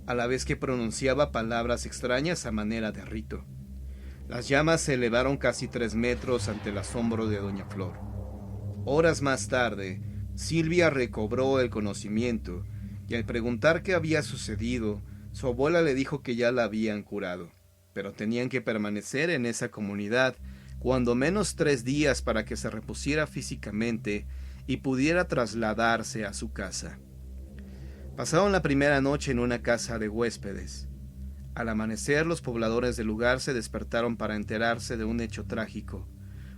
a la vez que pronunciaba palabras extrañas a manera de rito. Las llamas se elevaron casi 3 metros ante el asombro de doña Flor. Horas más tarde, Silvia recobró el conocimiento y al preguntar qué había sucedido, su abuela le dijo que ya la habían curado, pero tenían que permanecer en esa comunidad cuando menos 3 días para que se repusiera físicamente y pudiera trasladarse a su casa. Pasaron la primera noche en una casa de huéspedes. Al amanecer, los pobladores del lugar se despertaron para enterarse de un hecho trágico.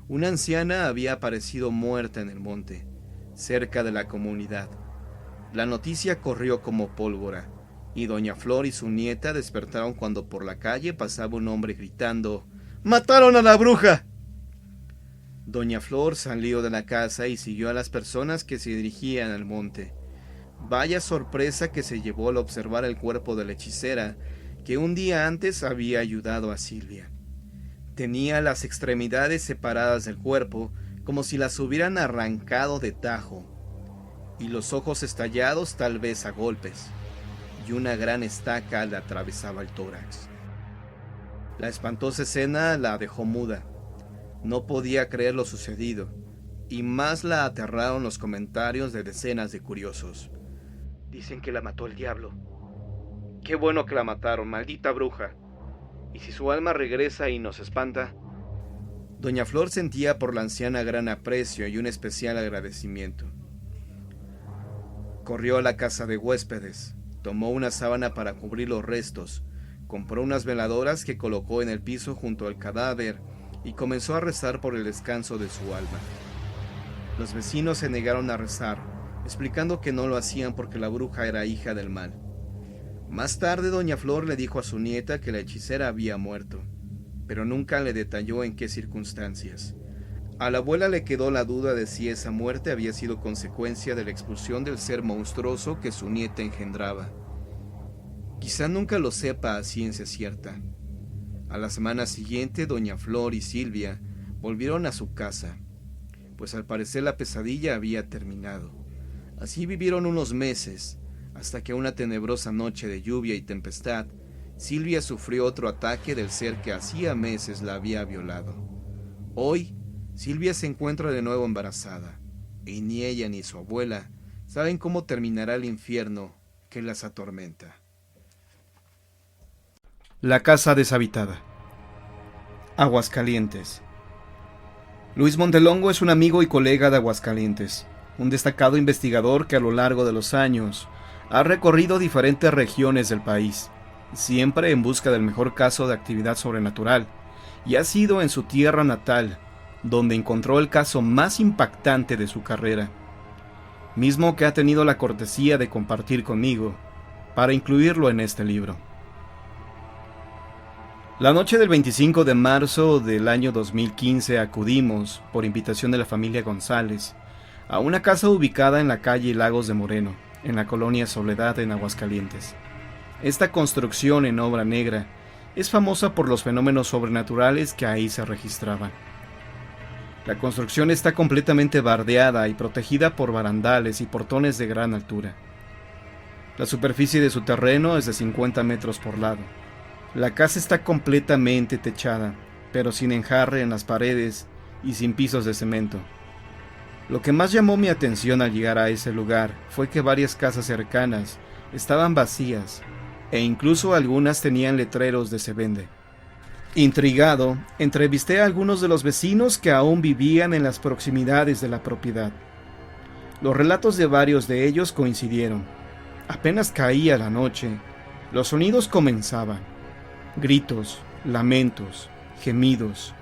Una anciana había aparecido muerta en el monte, cerca de la comunidad. La noticia corrió como pólvora, y doña Flor y su nieta despertaron cuando por la calle pasaba un hombre gritando: ¡Mataron a la bruja! Doña Flor salió de la casa y siguió a las personas que se dirigían al monte. Vaya sorpresa que se llevó al observar el cuerpo de la hechicera, que un día antes había ayudado a Silvia. Tenía las extremidades separadas del cuerpo, como si las hubieran arrancado de tajo, y los ojos estallados tal vez a golpes, y una gran estaca le atravesaba el tórax. La espantosa escena la dejó muda. No podía creer lo sucedido, y más la aterraron los comentarios de decenas de curiosos. Dicen que la mató el diablo. Qué bueno que la mataron, maldita bruja. ¿Y si su alma regresa y nos espanta? Doña Flor sentía por la anciana gran aprecio y un especial agradecimiento. Corrió a la casa de huéspedes, tomó una sábana para cubrir los restos, compró unas veladoras que colocó en el piso junto al cadáver y comenzó a rezar por el descanso de su alma. Los vecinos se negaron a rezar, explicando que no lo hacían porque la bruja era hija del mal. Más tarde doña Flor le dijo a su nieta que la hechicera había muerto, pero nunca le detalló en qué circunstancias. A la abuela le quedó la duda de si esa muerte había sido consecuencia de la expulsión del ser monstruoso que su nieta engendraba. Quizá nunca lo sepa a ciencia cierta. A la semana siguiente, doña Flor y Silvia volvieron a su casa, pues al parecer la pesadilla había terminado. Así vivieron unos meses, hasta que una tenebrosa noche de lluvia y tempestad, Silvia sufrió otro ataque del ser que hacía meses la había violado. Hoy, Silvia se encuentra de nuevo embarazada, y ni ella ni su abuela saben cómo terminará el infierno que las atormenta. La casa deshabitada. Aguascalientes. Luis Montelongo es un amigo y colega de Aguascalientes, un destacado investigador que a lo largo de los años ha recorrido diferentes regiones del país, siempre en busca del mejor caso de actividad sobrenatural, y ha sido en su tierra natal donde encontró el caso más impactante de su carrera, mismo que ha tenido la cortesía de compartir conmigo para incluirlo en este libro. La noche del 25 de marzo del año 2015 acudimos, por invitación de la familia González, a una casa ubicada en la calle Lagos de Moreno, en la colonia Soledad en Aguascalientes. Esta construcción en obra negra es famosa por los fenómenos sobrenaturales que ahí se registraban. La construcción está completamente bardeada y protegida por barandales y portones de gran altura. La superficie de su terreno es de 50 metros por lado. La casa está completamente techada, pero sin enjarre en las paredes y sin pisos de cemento. Lo que más llamó mi atención al llegar a ese lugar fue que varias casas cercanas estaban vacías e incluso algunas tenían letreros de "se vende". Intrigado, entrevisté a algunos de los vecinos que aún vivían en las proximidades de la propiedad. Los relatos de varios de ellos coincidieron. Apenas caía la noche, los sonidos comenzaban. Gritos, lamentos, gemidos,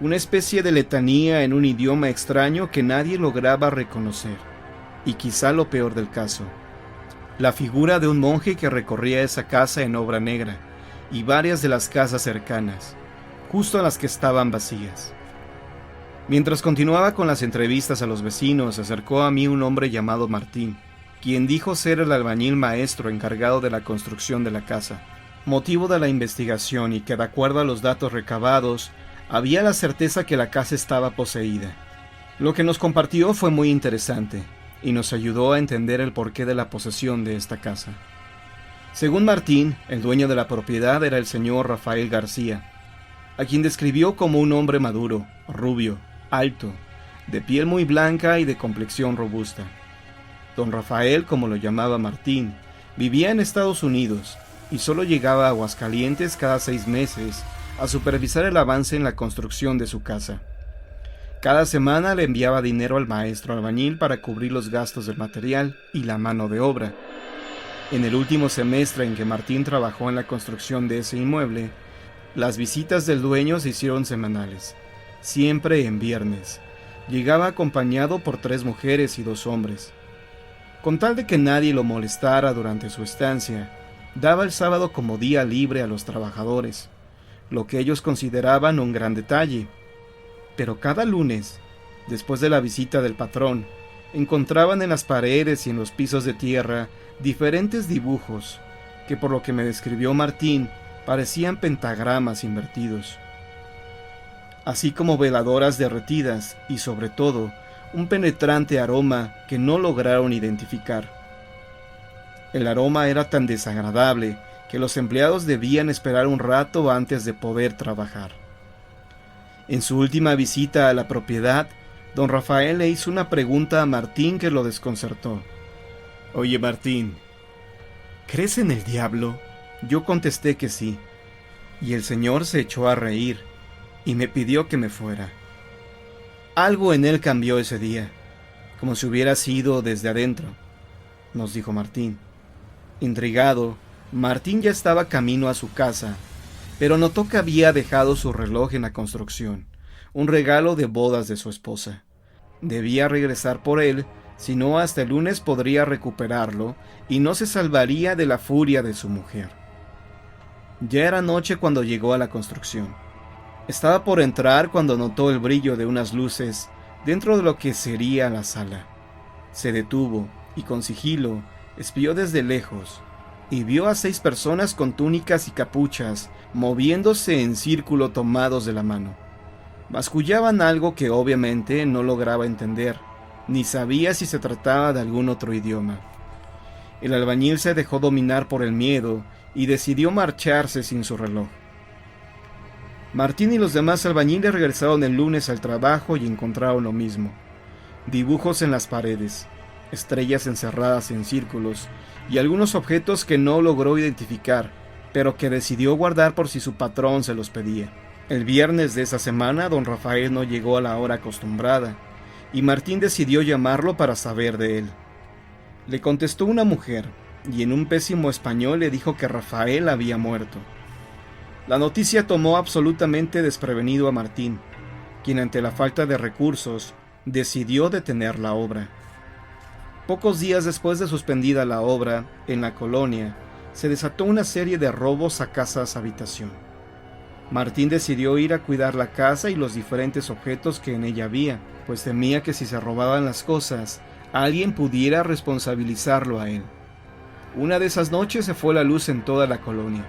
una especie de letanía en un idioma extraño que nadie lograba reconocer. Y quizá lo peor del caso, la figura de un monje que recorría esa casa en obra negra y varias de las casas cercanas, justo a las que estaban vacías. Mientras continuaba con las entrevistas a los vecinos, se acercó a mí un hombre llamado Martín, quien dijo ser el albañil maestro encargado de la construcción de la casa, motivo de la investigación, y que de acuerdo a los datos recabados, había la certeza que la casa estaba poseída. Lo que nos compartió fue muy interesante, y nos ayudó a entender el porqué de la posesión de esta casa. Según Martín, el dueño de la propiedad era el señor Rafael García, a quien describió como un hombre maduro, rubio, alto, de piel muy blanca y de complexión robusta. Don Rafael, como lo llamaba Martín, vivía en Estados Unidos y solo llegaba a Aguascalientes cada 6 meses a supervisar el avance en la construcción de su casa. Cada semana le enviaba dinero al maestro albañil para cubrir los gastos del material y la mano de obra. En el último semestre en que Martín trabajó en la construcción de ese inmueble, las visitas del dueño se hicieron semanales, siempre en viernes. Llegaba acompañado por 3 mujeres y 2 hombres. Con tal de que nadie lo molestara durante su estancia, daba el sábado como día libre a los trabajadores, lo que ellos consideraban un gran detalle. Pero cada lunes, después de la visita del patrón, encontraban en las paredes y en los pisos de tierra diferentes dibujos que, por lo que me describió Martín, parecían pentagramas invertidos, así como veladoras derretidas y, sobre todo, un penetrante aroma que no lograron identificar. El aroma era tan desagradable que los empleados debían esperar un rato antes de poder trabajar. En su última visita a la propiedad, don Rafael le hizo una pregunta a Martín que lo desconcertó. «Oye, Martín, ¿crees en el diablo?». Yo contesté que sí, y el señor se echó a reír y me pidió que me fuera. Algo en él cambió ese día, como si hubiera sido desde adentro, nos dijo Martín. Intrigado, Martín ya estaba camino a su casa, pero notó que había dejado su reloj en la construcción, un regalo de bodas de su esposa. Debía regresar por él, si no hasta el lunes podría recuperarlo y no se salvaría de la furia de su mujer. Ya era noche cuando llegó a la construcción. Estaba por entrar cuando notó el brillo de unas luces dentro de lo que sería la sala. Se detuvo y con sigilo espió desde lejos y vio a 6 personas con túnicas y capuchas moviéndose en círculo tomados de la mano. Mascullaban algo que obviamente no lograba entender, ni sabía si se trataba de algún otro idioma. El albañil se dejó dominar por el miedo y decidió marcharse sin su reloj. Martín y los demás albañiles regresaron el lunes al trabajo y encontraron lo mismo. Dibujos en las paredes, estrellas encerradas en círculos y algunos objetos que no logró identificar, pero que decidió guardar por si su patrón se los pedía. El viernes de esa semana, don Rafael no llegó a la hora acostumbrada, y Martín decidió llamarlo para saber de él. Le contestó una mujer, y en un pésimo español le dijo que Rafael había muerto. La noticia tomó absolutamente desprevenido a Martín, quien ante la falta de recursos decidió detener la obra. Pocos días después de suspendida la obra, en la colonia, se desató una serie de robos a casas habitación. Martín decidió ir a cuidar la casa y los diferentes objetos que en ella había, pues temía que si se robaban las cosas, alguien pudiera responsabilizarlo a él. Una de esas noches se fue la luz en toda la colonia.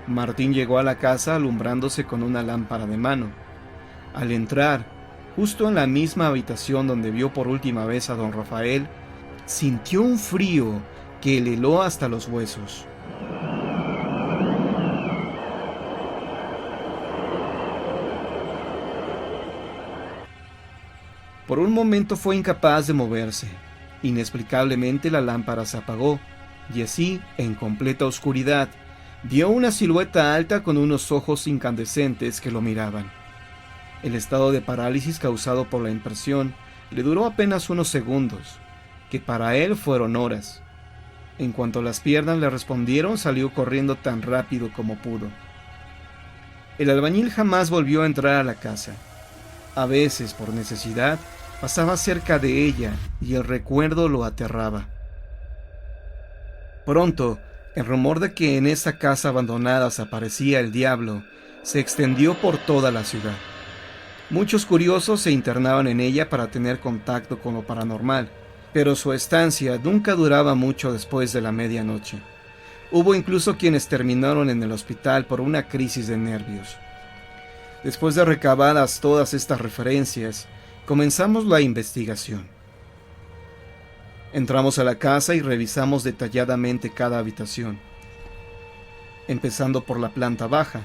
Martín llegó a la casa alumbrándose con una lámpara de mano. Al entrar, justo en la misma habitación donde vio por última vez a don Rafael, sintió un frío que le heló hasta los huesos. Por un momento fue incapaz de moverse. Inexplicablemente la lámpara se apagó, y así, en completa oscuridad, vio una silueta alta con unos ojos incandescentes que lo miraban. El estado de parálisis causado por la impresión le duró apenas unos segundos, que para él fueron horas. En cuanto las piernas le respondieron, salió corriendo tan rápido como pudo. El albañil jamás volvió a entrar a la casa. A veces, por necesidad, pasaba cerca de ella y el recuerdo lo aterraba. Pronto, el rumor de que en esa casa abandonada se aparecía el diablo se extendió por toda la ciudad. Muchos curiosos se internaban en ella para tener contacto con lo paranormal, pero su estancia nunca duraba mucho después de la medianoche. Hubo incluso quienes terminaron en el hospital por una crisis de nervios. Después de recabadas todas estas referencias, comenzamos la investigación. Entramos a la casa y revisamos detalladamente cada habitación, empezando por la planta baja.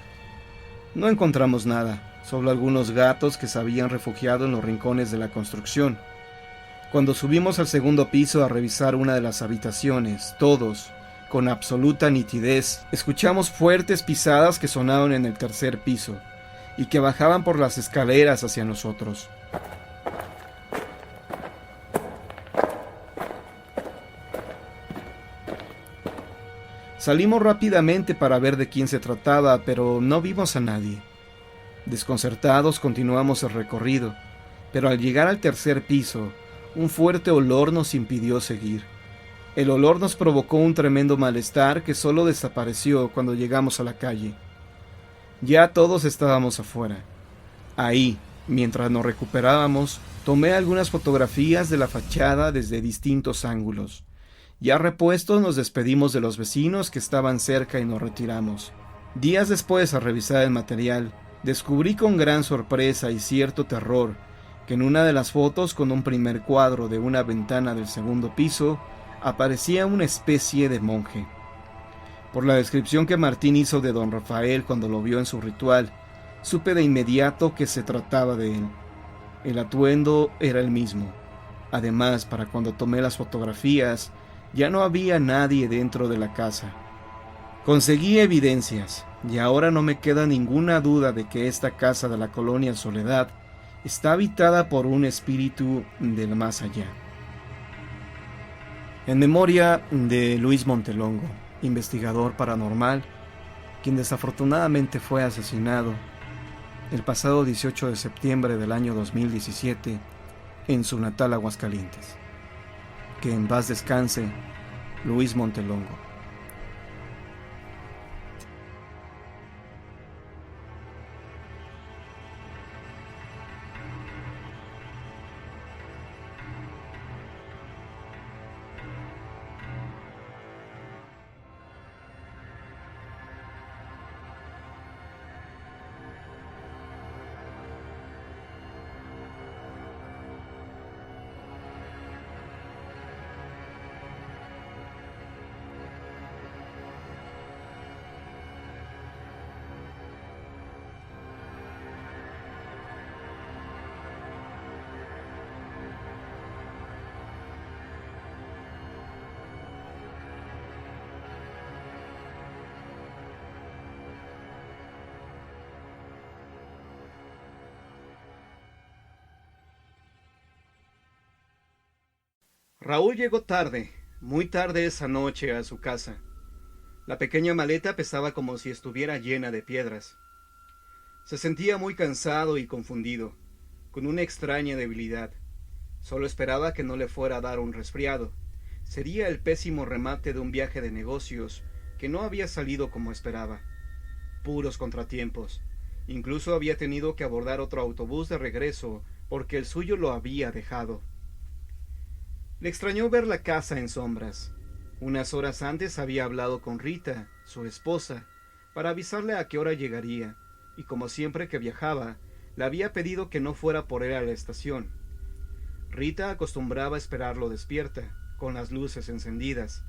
No encontramos nada, solo algunos gatos que se habían refugiado en los rincones de la construcción. Cuando subimos al segundo piso a revisar una de las habitaciones, todos, con absoluta nitidez, escuchamos fuertes pisadas que sonaban en el tercer piso y que bajaban por las escaleras hacia nosotros. Salimos rápidamente para ver de quién se trataba, pero no vimos a nadie. Desconcertados continuamos el recorrido, pero al llegar al tercer piso, un fuerte olor nos impidió seguir. El olor nos provocó un tremendo malestar que solo desapareció cuando llegamos a la calle. Ya todos estábamos afuera. Ahí, mientras nos recuperábamos, tomé algunas fotografías de la fachada desde distintos ángulos. Ya repuestos, nos despedimos de los vecinos que estaban cerca y nos retiramos. Días después, al revisar el material, descubrí con gran sorpresa y cierto terror que en una de las fotos, con un primer cuadro de una ventana del segundo piso, aparecía una especie de monje. Por la descripción que Martín hizo de don Rafael cuando lo vio en su ritual, supe de inmediato que se trataba de él. El atuendo era el mismo. Además, para cuando tomé las fotografías, ya no había nadie dentro de la casa. Conseguí evidencias, y ahora no me queda ninguna duda de que esta casa de la colonia Soledad está habitada por un espíritu del más allá. En memoria de Luis Montelongo, investigador paranormal, quien desafortunadamente fue asesinado el pasado 18 de septiembre del año 2017 en su natal Aguascalientes. Que en paz descanse Luis Montelongo. Raúl llegó tarde, muy tarde esa noche a su casa. La pequeña maleta pesaba como si estuviera llena de piedras. Se sentía muy cansado y confundido, con una extraña debilidad. Solo esperaba que no le fuera a dar un resfriado. Sería el pésimo remate de un viaje de negocios que no había salido como esperaba. Puros contratiempos. Incluso había tenido que abordar otro autobús de regreso porque el suyo lo había dejado. Le extrañó ver la casa en sombras. Unas horas antes había hablado con Rita, su esposa, para avisarle a qué hora llegaría, y como siempre que viajaba, le había pedido que no fuera por él a la estación. Rita acostumbraba a esperarlo despierta, con las luces encendidas.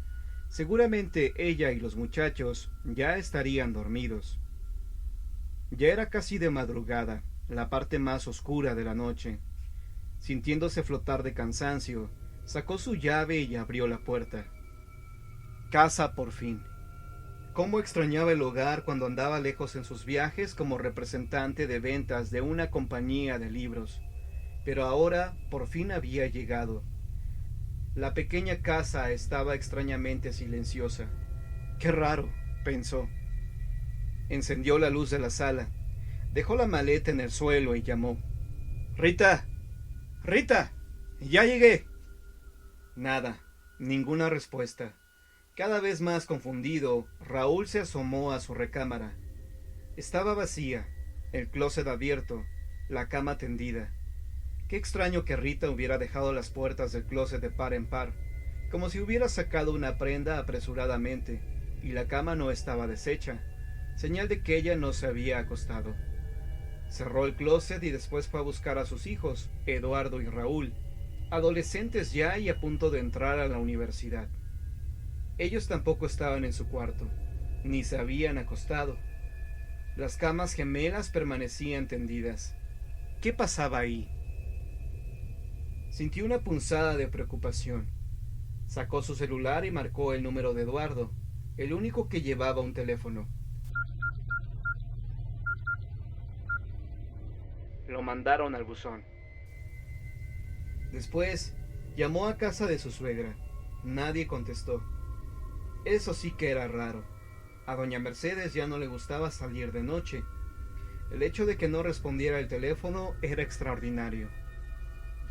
Seguramente ella y los muchachos ya estarían dormidos. Ya era casi de madrugada, la parte más oscura de la noche. Sintiéndose flotar de cansancio, sacó su llave y abrió la puerta. Casa por fin. Cómo extrañaba el hogar cuando andaba lejos en sus viajes como representante de ventas de una compañía de libros. Pero ahora por fin había llegado. La pequeña casa estaba extrañamente silenciosa. Qué raro, pensó. Encendió la luz de la sala, dejó la maleta en el suelo y llamó. ¡Rita! ¡Rita! ¡Ya llegué! Nada, ninguna respuesta. Cada vez más confundido, Raúl se asomó a su recámara. Estaba vacía, el closet abierto, la cama tendida. Qué extraño que Rita hubiera dejado las puertas del closet de par en par, como si hubiera sacado una prenda apresuradamente, y la cama no estaba deshecha, señal de que ella no se había acostado. Cerró el closet y después fue a buscar a sus hijos, Eduardo y Raúl, adolescentes ya y a punto de entrar a la universidad. Ellos tampoco estaban en su cuarto, ni se habían acostado. Las camas gemelas permanecían tendidas. ¿Qué pasaba ahí? Sintió una punzada de preocupación. Sacó su celular y marcó el número de Eduardo, el único que llevaba un teléfono. Lo mandaron al buzón. Después, llamó a casa de su suegra. Nadie contestó. Eso sí que era raro. A doña Mercedes ya no le gustaba salir de noche. El hecho de que no respondiera el teléfono era extraordinario.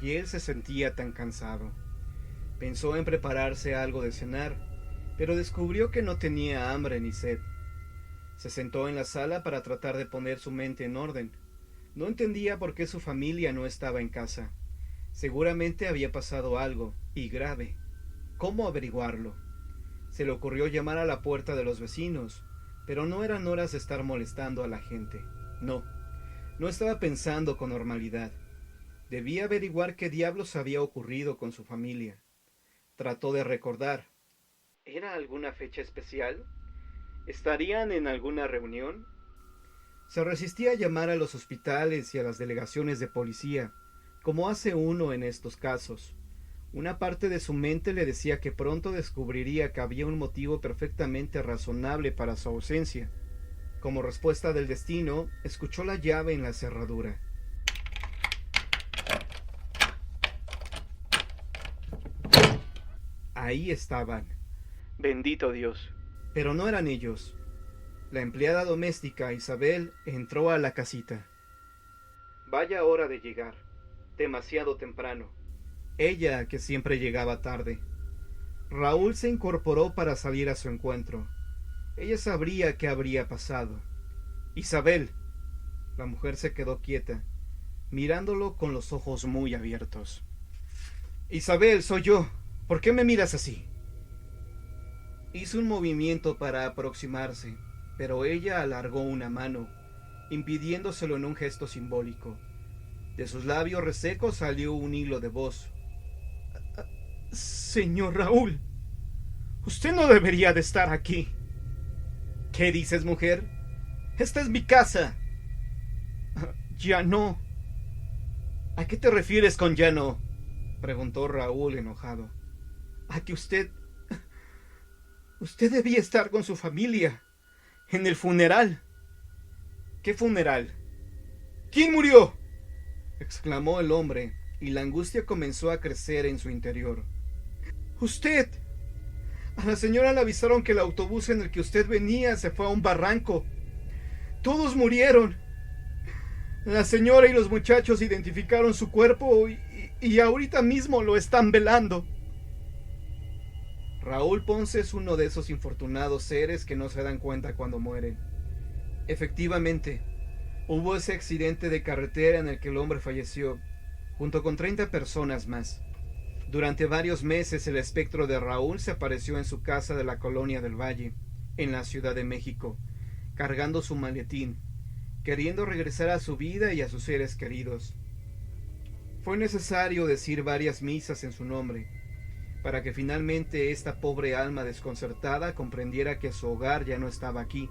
Y él se sentía tan cansado. Pensó en prepararse algo de cenar, pero descubrió que no tenía hambre ni sed. Se sentó en la sala para tratar de poner su mente en orden. No entendía por qué su familia no estaba en casa. Seguramente había pasado algo, y grave. ¿Cómo averiguarlo? Se le ocurrió llamar a la puerta de los vecinos, pero no eran horas de estar molestando a la gente. No estaba pensando con normalidad. Debía averiguar qué diablos había ocurrido con su familia. Trató de recordar. ¿Era alguna fecha especial? ¿Estarían en alguna reunión? Se resistía a llamar a los hospitales y a las delegaciones de policía, como hace uno en estos casos. Una parte de su mente le decía que pronto descubriría que había un motivo perfectamente razonable para su ausencia. Como respuesta del destino, escuchó la llave en la cerradura. Ahí estaban. Bendito Dios. Pero no eran ellos. La empleada doméstica Isabel entró a la casita. Vaya hora de llegar. Demasiado temprano. Ella, que siempre llegaba tarde. Raúl se incorporó para salir a su encuentro. Ella sabría qué habría pasado. Isabel. La mujer se quedó quieta, mirándolo con los ojos muy abiertos. Isabel, soy yo. ¿Por qué me miras así? Hizo un movimiento para aproximarse, pero ella alargó una mano, impidiéndoselo en un gesto simbólico. De sus labios resecos salió un hilo de voz. Señor Raúl, usted no debería de estar aquí. ¿Qué dices, mujer? Esta es mi casa. Ya no. ¿A qué te refieres con ya no? Preguntó Raúl enojado. A que usted debía estar con su familia, en el funeral. ¿Qué funeral? ¿Quién murió? Exclamó el hombre, y la angustia comenzó a crecer en su interior. Usted. A la señora le avisaron que el autobús en el que usted venía se fue a un barranco. Todos murieron. La señora y los muchachos identificaron su cuerpo y ahorita mismo lo están velando. Raúl Ponce es uno de esos infortunados seres que no se dan cuenta cuando mueren. Efectivamente, hubo ese accidente de carretera en el que el hombre falleció, junto con 30 personas más. Durante varios meses el espectro de Raúl se apareció en su casa de la Colonia del Valle, en la Ciudad de México, cargando su maletín, queriendo regresar a su vida y a sus seres queridos. Fue necesario decir varias misas en su nombre, para que finalmente esta pobre alma desconcertada comprendiera que su hogar ya no estaba aquí,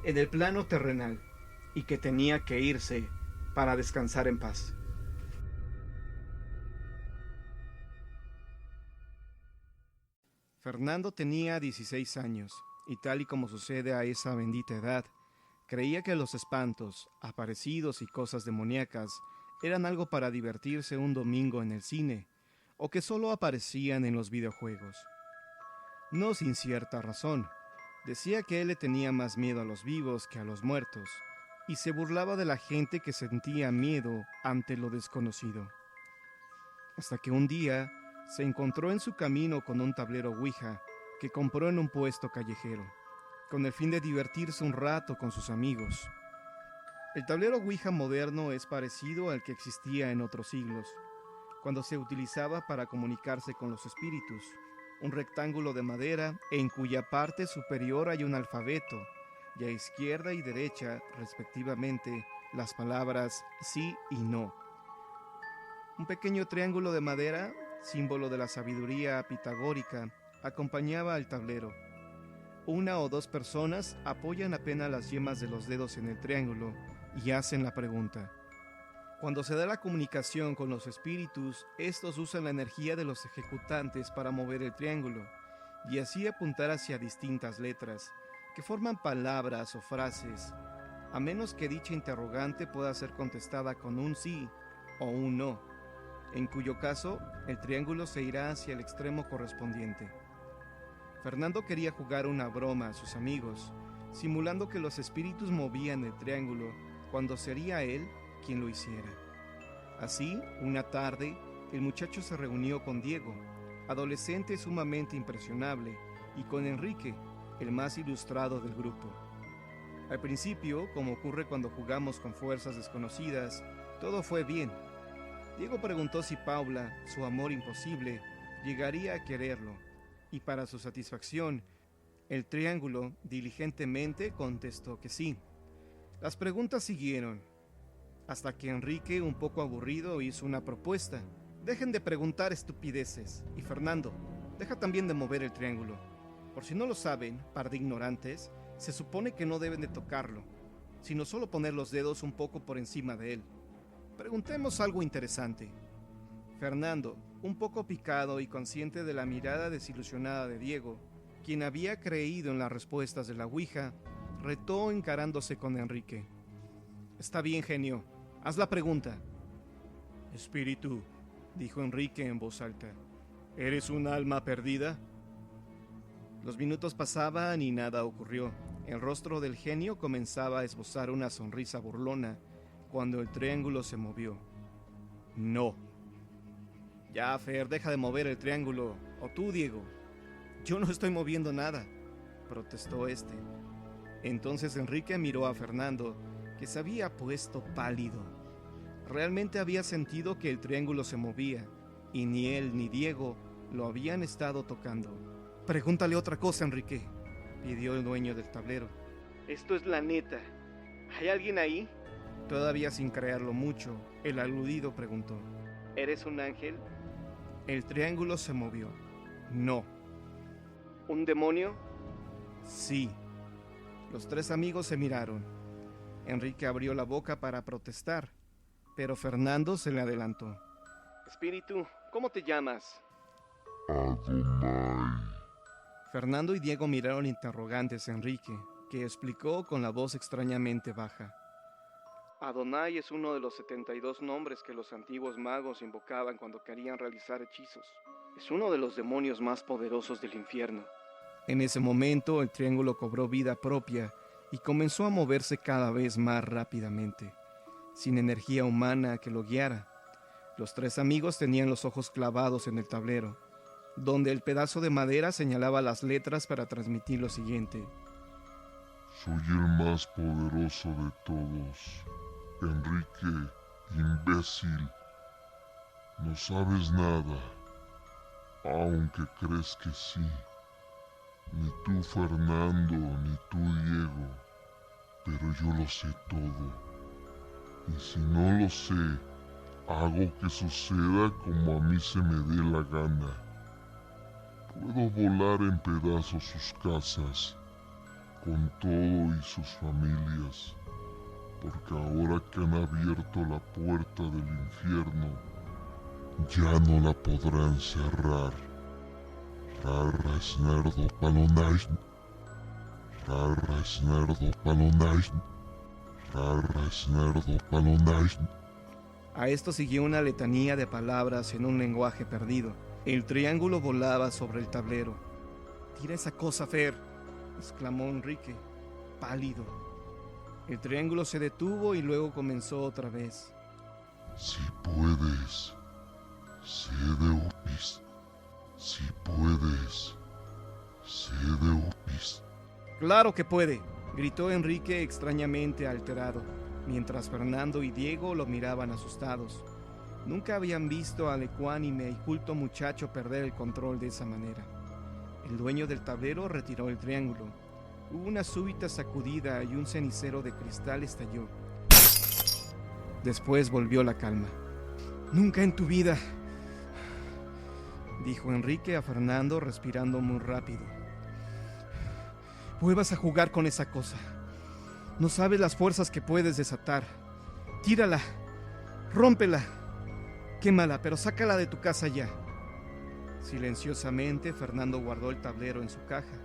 en el plano terrenal, y que tenía que irse para descansar en paz. Fernando tenía 16 años, y tal y como sucede a esa bendita edad, creía que los espantos, aparecidos y cosas demoníacas eran algo para divertirse un domingo en el cine, o que solo aparecían en los videojuegos. No sin cierta razón. Decía que él le tenía más miedo a los vivos que a los muertos, y se burlaba de la gente que sentía miedo ante lo desconocido. Hasta que un día se encontró en su camino con un tablero Ouija que compró en un puesto callejero, con el fin de divertirse un rato con sus amigos. El tablero Ouija moderno es parecido al que existía en otros siglos, cuando se utilizaba para comunicarse con los espíritus, un rectángulo de madera en cuya parte superior hay un alfabeto, y a izquierda y derecha, respectivamente, las palabras sí y no. Un pequeño triángulo de madera, símbolo de la sabiduría pitagórica, acompañaba al tablero. Una o dos personas apoyan apenas las yemas de los dedos en el triángulo y hacen la pregunta. Cuando se da la comunicación con los espíritus, estos usan la energía de los ejecutantes para mover el triángulo y así apuntar hacia distintas letras, que forman palabras o frases, a menos que dicha interrogante pueda ser contestada con un sí o un no, en cuyo caso el triángulo se irá hacia el extremo correspondiente. Fernando quería jugar una broma a sus amigos, simulando que los espíritus movían el triángulo cuando sería él quien lo hiciera. Así, una tarde, el muchacho se reunió con Diego, adolescente sumamente impresionable, y con Enrique, el más ilustrado del grupo. Al principio, como ocurre cuando jugamos con fuerzas desconocidas, todo fue bien. Diego preguntó si Paula, su amor imposible, llegaría a quererlo, y para su satisfacción, el triángulo diligentemente contestó que sí. Las preguntas siguieron, hasta que Enrique, un poco aburrido, hizo una propuesta. Dejen de preguntar estupideces, y Fernando, deja también de mover el triángulo. Por si no lo saben, par de ignorantes, Se supone que no deben de tocarlo, sino solo poner los dedos un poco por encima de él. Preguntemos algo interesante. Fernando, un poco picado y consciente de la mirada desilusionada de Diego, quien había creído en las respuestas de la Ouija, retó encarándose con Enrique. Está bien, genio. Haz la pregunta. Espíritu, dijo Enrique en voz alta, ¿eres un alma perdida? Los minutos pasaban y nada ocurrió. El rostro del genio comenzaba a esbozar una sonrisa burlona cuando el triángulo se movió. No. Ya, Fer, deja de mover el triángulo. O tú, Diego. Yo no estoy moviendo nada, protestó este. Entonces Enrique miró a Fernando, que se había puesto pálido. Realmente había sentido que el triángulo se movía, y ni él ni Diego lo habían estado tocando. Pregúntale otra cosa, Enrique, pidió el dueño del tablero. Esto es la neta. ¿Hay alguien ahí? Todavía sin creerlo mucho, el aludido preguntó. ¿Eres un ángel? El triángulo se movió. No. ¿Un demonio? Sí. Los tres amigos se miraron. Enrique abrió la boca para protestar, pero Fernando se le adelantó. Espíritu, ¿cómo te llamas? Adonai. Fernando y Diego miraron interrogantes a Enrique, que explicó con la voz extrañamente baja. Adonai es uno de los 72 nombres que los antiguos magos invocaban cuando querían realizar hechizos. Es uno de los demonios más poderosos del infierno. En ese momento el triángulo cobró vida propia y comenzó a moverse cada vez más rápidamente, sin energía humana que lo guiara. Los tres amigos tenían los ojos clavados en el tablero, donde el pedazo de madera señalaba las letras para transmitir lo siguiente. Soy el más poderoso de todos. Enrique, imbécil. No sabes nada, aunque crees que sí. Ni tú, Fernando, ni tú, Diego. Pero yo lo sé todo. Y si no lo sé, hago que suceda como a mí se me dé la gana. Puedo volar en pedazos sus casas, con todo y sus familias, porque ahora que han abierto la puerta del infierno, ya no la podrán cerrar. Rarra snardo palonai. Rarra snardo palonai. Rarra snardo palonai. A esto siguió una letanía de palabras en un lenguaje perdido. El triángulo volaba sobre el tablero. «Tira esa cosa, Fer», exclamó Enrique, pálido. El triángulo se detuvo y luego comenzó otra vez. Si puedes, sé de Upis. Si puedes, sé de Upis. «Claro que puede», gritó Enrique extrañamente alterado, mientras Fernando y Diego lo miraban asustados. Nunca habían visto al ecuánime y culto muchacho perder el control de esa manera. El dueño del tablero retiró el triángulo. Hubo una súbita sacudida y un cenicero de cristal estalló. Después volvió la calma. «Nunca en tu vida», dijo Enrique a Fernando respirando muy rápido, «vuelvas a jugar con esa cosa. No sabes las fuerzas que puedes desatar. Tírala, rómpela, quémala, pero sácala de tu casa ya». Silenciosamente, Fernando guardó el tablero en su caja.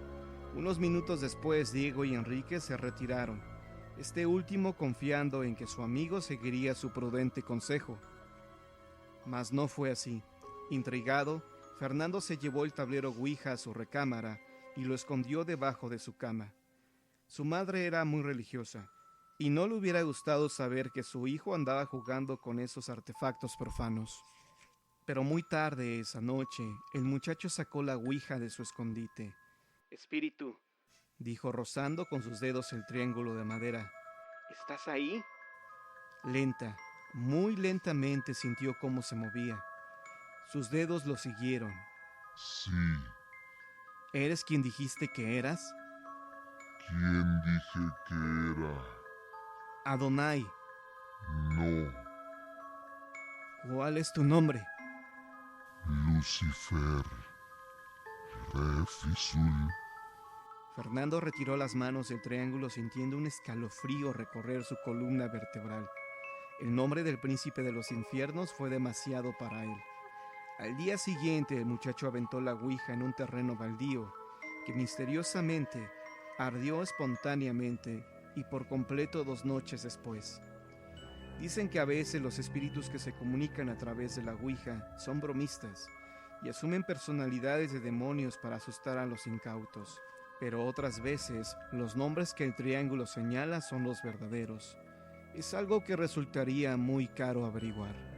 Unos minutos después, Diego y Enrique se retiraron, este último confiando en que su amigo seguiría su prudente consejo. Mas no fue así. Intrigado, Fernando se llevó el tablero Ouija a su recámara y lo escondió debajo de su cama. Su madre era muy religiosa, y no le hubiera gustado saber que su hijo andaba jugando con esos artefactos profanos. Pero muy tarde esa noche, el muchacho sacó la Ouija de su escondite. «Espíritu», dijo rozando con sus dedos el triángulo de madera, «¿estás ahí?» Lenta, muy lentamente sintió cómo se movía. Sus dedos lo siguieron. Sí. «¿Eres quien dijiste que eras?» ¿Quién dije que era? «Adonai». No. «¿Cuál es tu nombre?» Lucifer. Refisul. Fernando retiró las manos del triángulo sintiendo un escalofrío recorrer su columna vertebral. El nombre del príncipe de los infiernos fue demasiado para él. Al día siguiente, el muchacho aventó la ouija en un terreno baldío, que misteriosamente ardió espontáneamente y por completo 2 noches después. Dicen que a veces los espíritus que se comunican a través de la ouija son bromistas y asumen personalidades de demonios para asustar a los incautos, pero otras veces los nombres que el triángulo señala son los verdaderos. Es algo que resultaría muy caro averiguar.